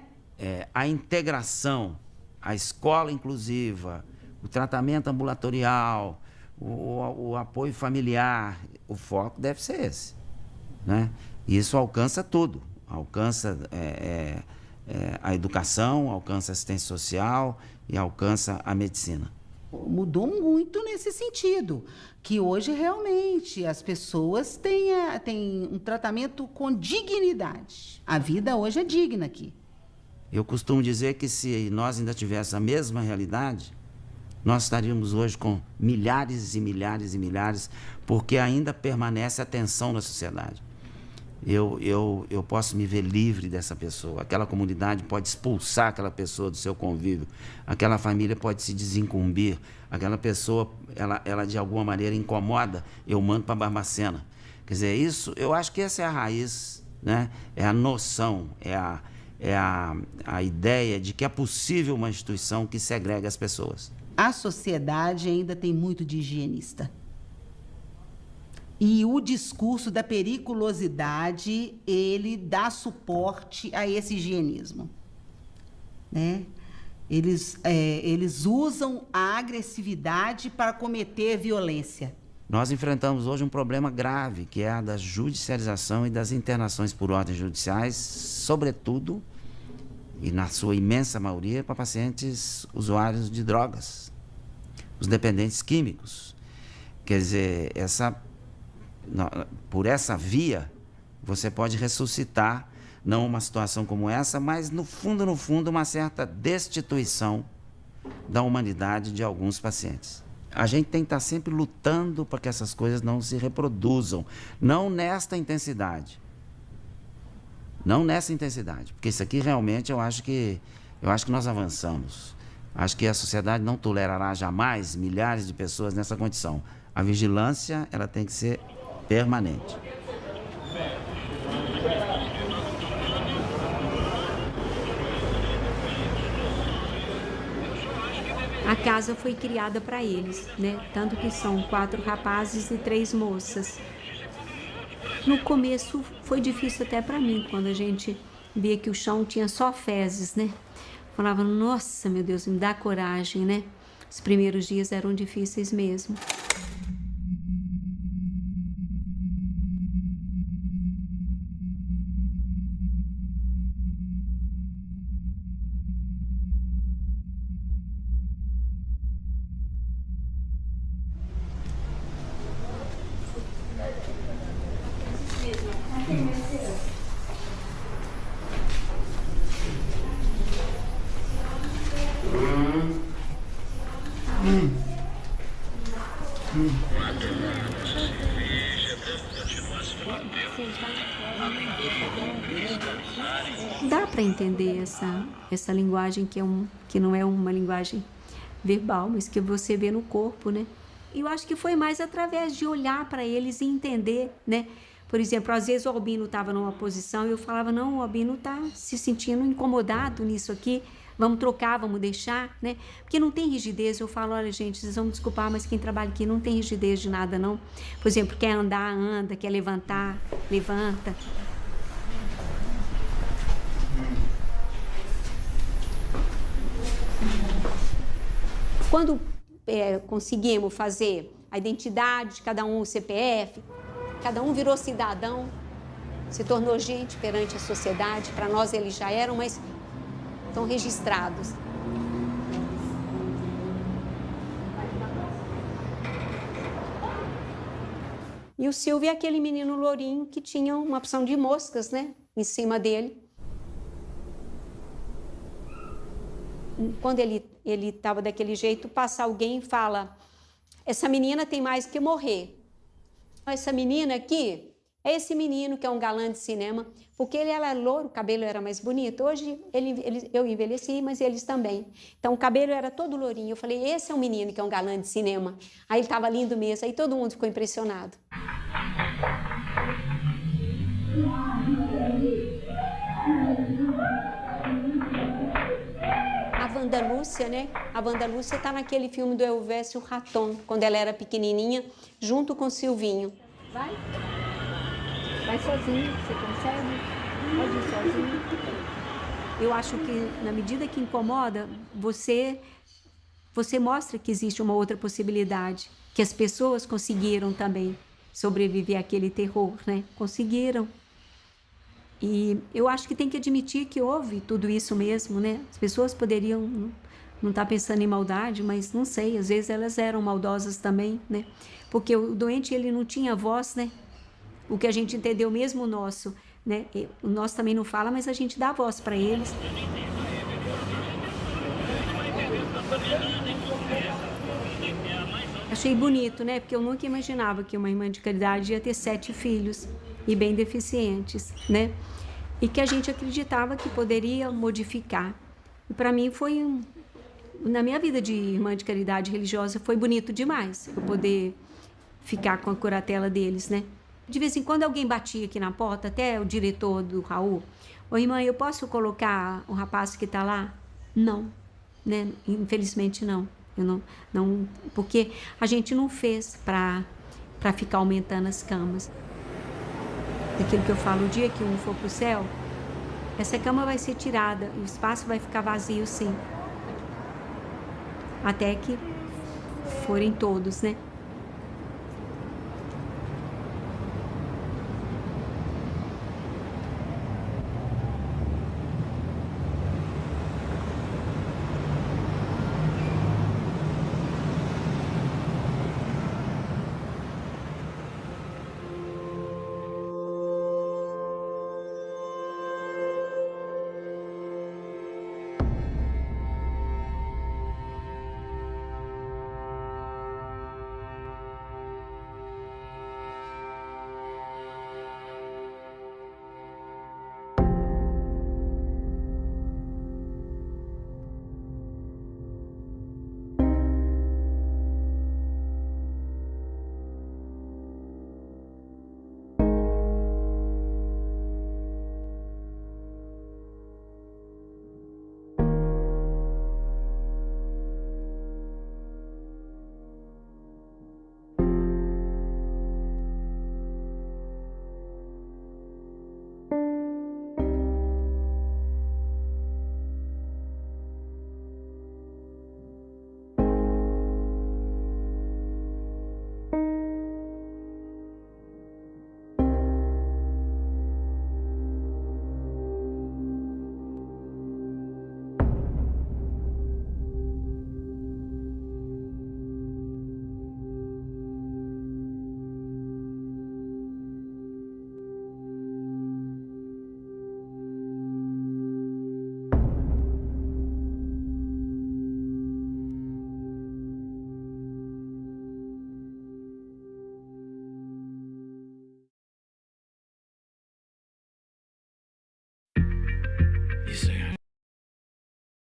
A integração, a escola inclusiva, o tratamento ambulatorial, o apoio familiar, o foco deve ser esse, né? E isso alcança tudo. Alcança a educação, alcança a assistência social e alcança a medicina. Mudou muito nesse sentido, que hoje realmente as pessoas têm um tratamento com dignidade. A vida hoje é digna aqui. Eu costumo dizer que se nós ainda tivéssemos a mesma realidade, nós estaríamos hoje com milhares e milhares e milhares, porque ainda permanece a tensão na sociedade. Eu posso me ver livre dessa pessoa. Aquela comunidade pode expulsar aquela pessoa do seu convívio. Aquela família pode se desincumbir. Aquela pessoa, ela de alguma maneira incomoda, eu mando para Barbacena. Quer dizer, isso, eu acho que essa é a raiz, né? É a noção, é a ideia de que é possível uma instituição que segregue as pessoas. A sociedade ainda tem muito de higienista. E o discurso da periculosidade, ele dá suporte a esse higienismo, né? Eles usam a agressividade para cometer violência. Nós enfrentamos hoje um problema grave, que é a da judicialização e das internações por ordens judiciais, sobretudo, e na sua imensa maioria, para pacientes usuários de drogas, os dependentes químicos. Quer dizer, por essa via, você pode ressuscitar, não uma situação como essa, mas no fundo, uma certa destituição da humanidade de alguns pacientes. A gente tem que estar sempre lutando para que essas coisas não se reproduzam, não nesta intensidade. Não nessa intensidade, porque isso aqui realmente eu acho que nós avançamos. Acho que a sociedade não tolerará jamais milhares de pessoas nessa condição. A vigilância, ela tem que ser permanente. A casa foi criada para eles, né? Tanto que são 4 rapazes e 3 moças. No começo foi difícil até para mim, quando a gente via que o chão tinha só fezes, né? Falava, nossa, meu Deus, me dá coragem, né? Os primeiros dias eram difíceis mesmo. Dá para entender essa linguagem que não é uma linguagem verbal, mas que você vê no corpo, né? E eu acho que foi mais através de olhar para eles e entender, né? Por exemplo, às vezes o Albino estava numa posição e eu falava, não, o Albino está se sentindo incomodado nisso aqui, vamos trocar, vamos deixar, né? Porque não tem rigidez. Eu falo, olha, gente, vocês vão me desculpar, mas quem trabalha aqui não tem rigidez de nada, não. Por exemplo, quer andar, anda, quer levantar, levanta. Quando conseguimos fazer a identidade de cada um, o CPF, cada um virou cidadão, se tornou gente perante a sociedade. Para nós eles já eram, mas estão registrados. E o Silvio é aquele menino lourinho que tinha uma opção de moscas, né, em cima dele. Quando ele estava daquele jeito, passa alguém e fala, essa menina tem mais que morrer. Essa menina aqui, É esse menino que é um galã de cinema, porque ele era louro, o cabelo era mais bonito. Hoje eu envelheci, mas eles também. Então o cabelo era todo lourinho. Eu falei, esse é um menino que é um galã de cinema. Aí ele estava lindo mesmo, aí todo mundo ficou impressionado. A Wanda Lúcia, né? A Wanda Lúcia está naquele filme do Elvésio Raton, quando ela era pequenininha, junto com o Silvinho. Vai sozinho, você consegue? Pode ir sozinho. Eu acho que, na medida que incomoda, você mostra que existe uma outra possibilidade, que as pessoas conseguiram também sobreviver àquele terror, né? Conseguiram. E eu acho que tem que admitir que houve tudo isso mesmo, né? As pessoas poderiam não estar pensando em maldade, mas não sei, às vezes elas eram maldosas também, né? Porque o doente, ele não tinha voz, né? O que a gente entendeu mesmo o nosso, né? O nosso também não fala, mas a gente dá voz para eles. Achei bonito, né? Porque eu nunca imaginava que uma irmã de caridade ia ter 7 filhos e bem deficientes, né? E que a gente acreditava que poderia modificar. E para mim foi na minha vida de irmã de caridade religiosa foi bonito demais eu poder ficar com a curatela deles, né? De vez em quando alguém batia aqui na porta, até o diretor do Raul. Ô, irmã, eu posso colocar o rapaz que está lá? Não, né? Infelizmente não. Eu não, porque a gente não fez para ficar aumentando as camas. Daquilo que eu falo, o dia que um for para o céu, essa cama vai ser tirada e o espaço vai ficar vazio, sim. Até que forem todos, né?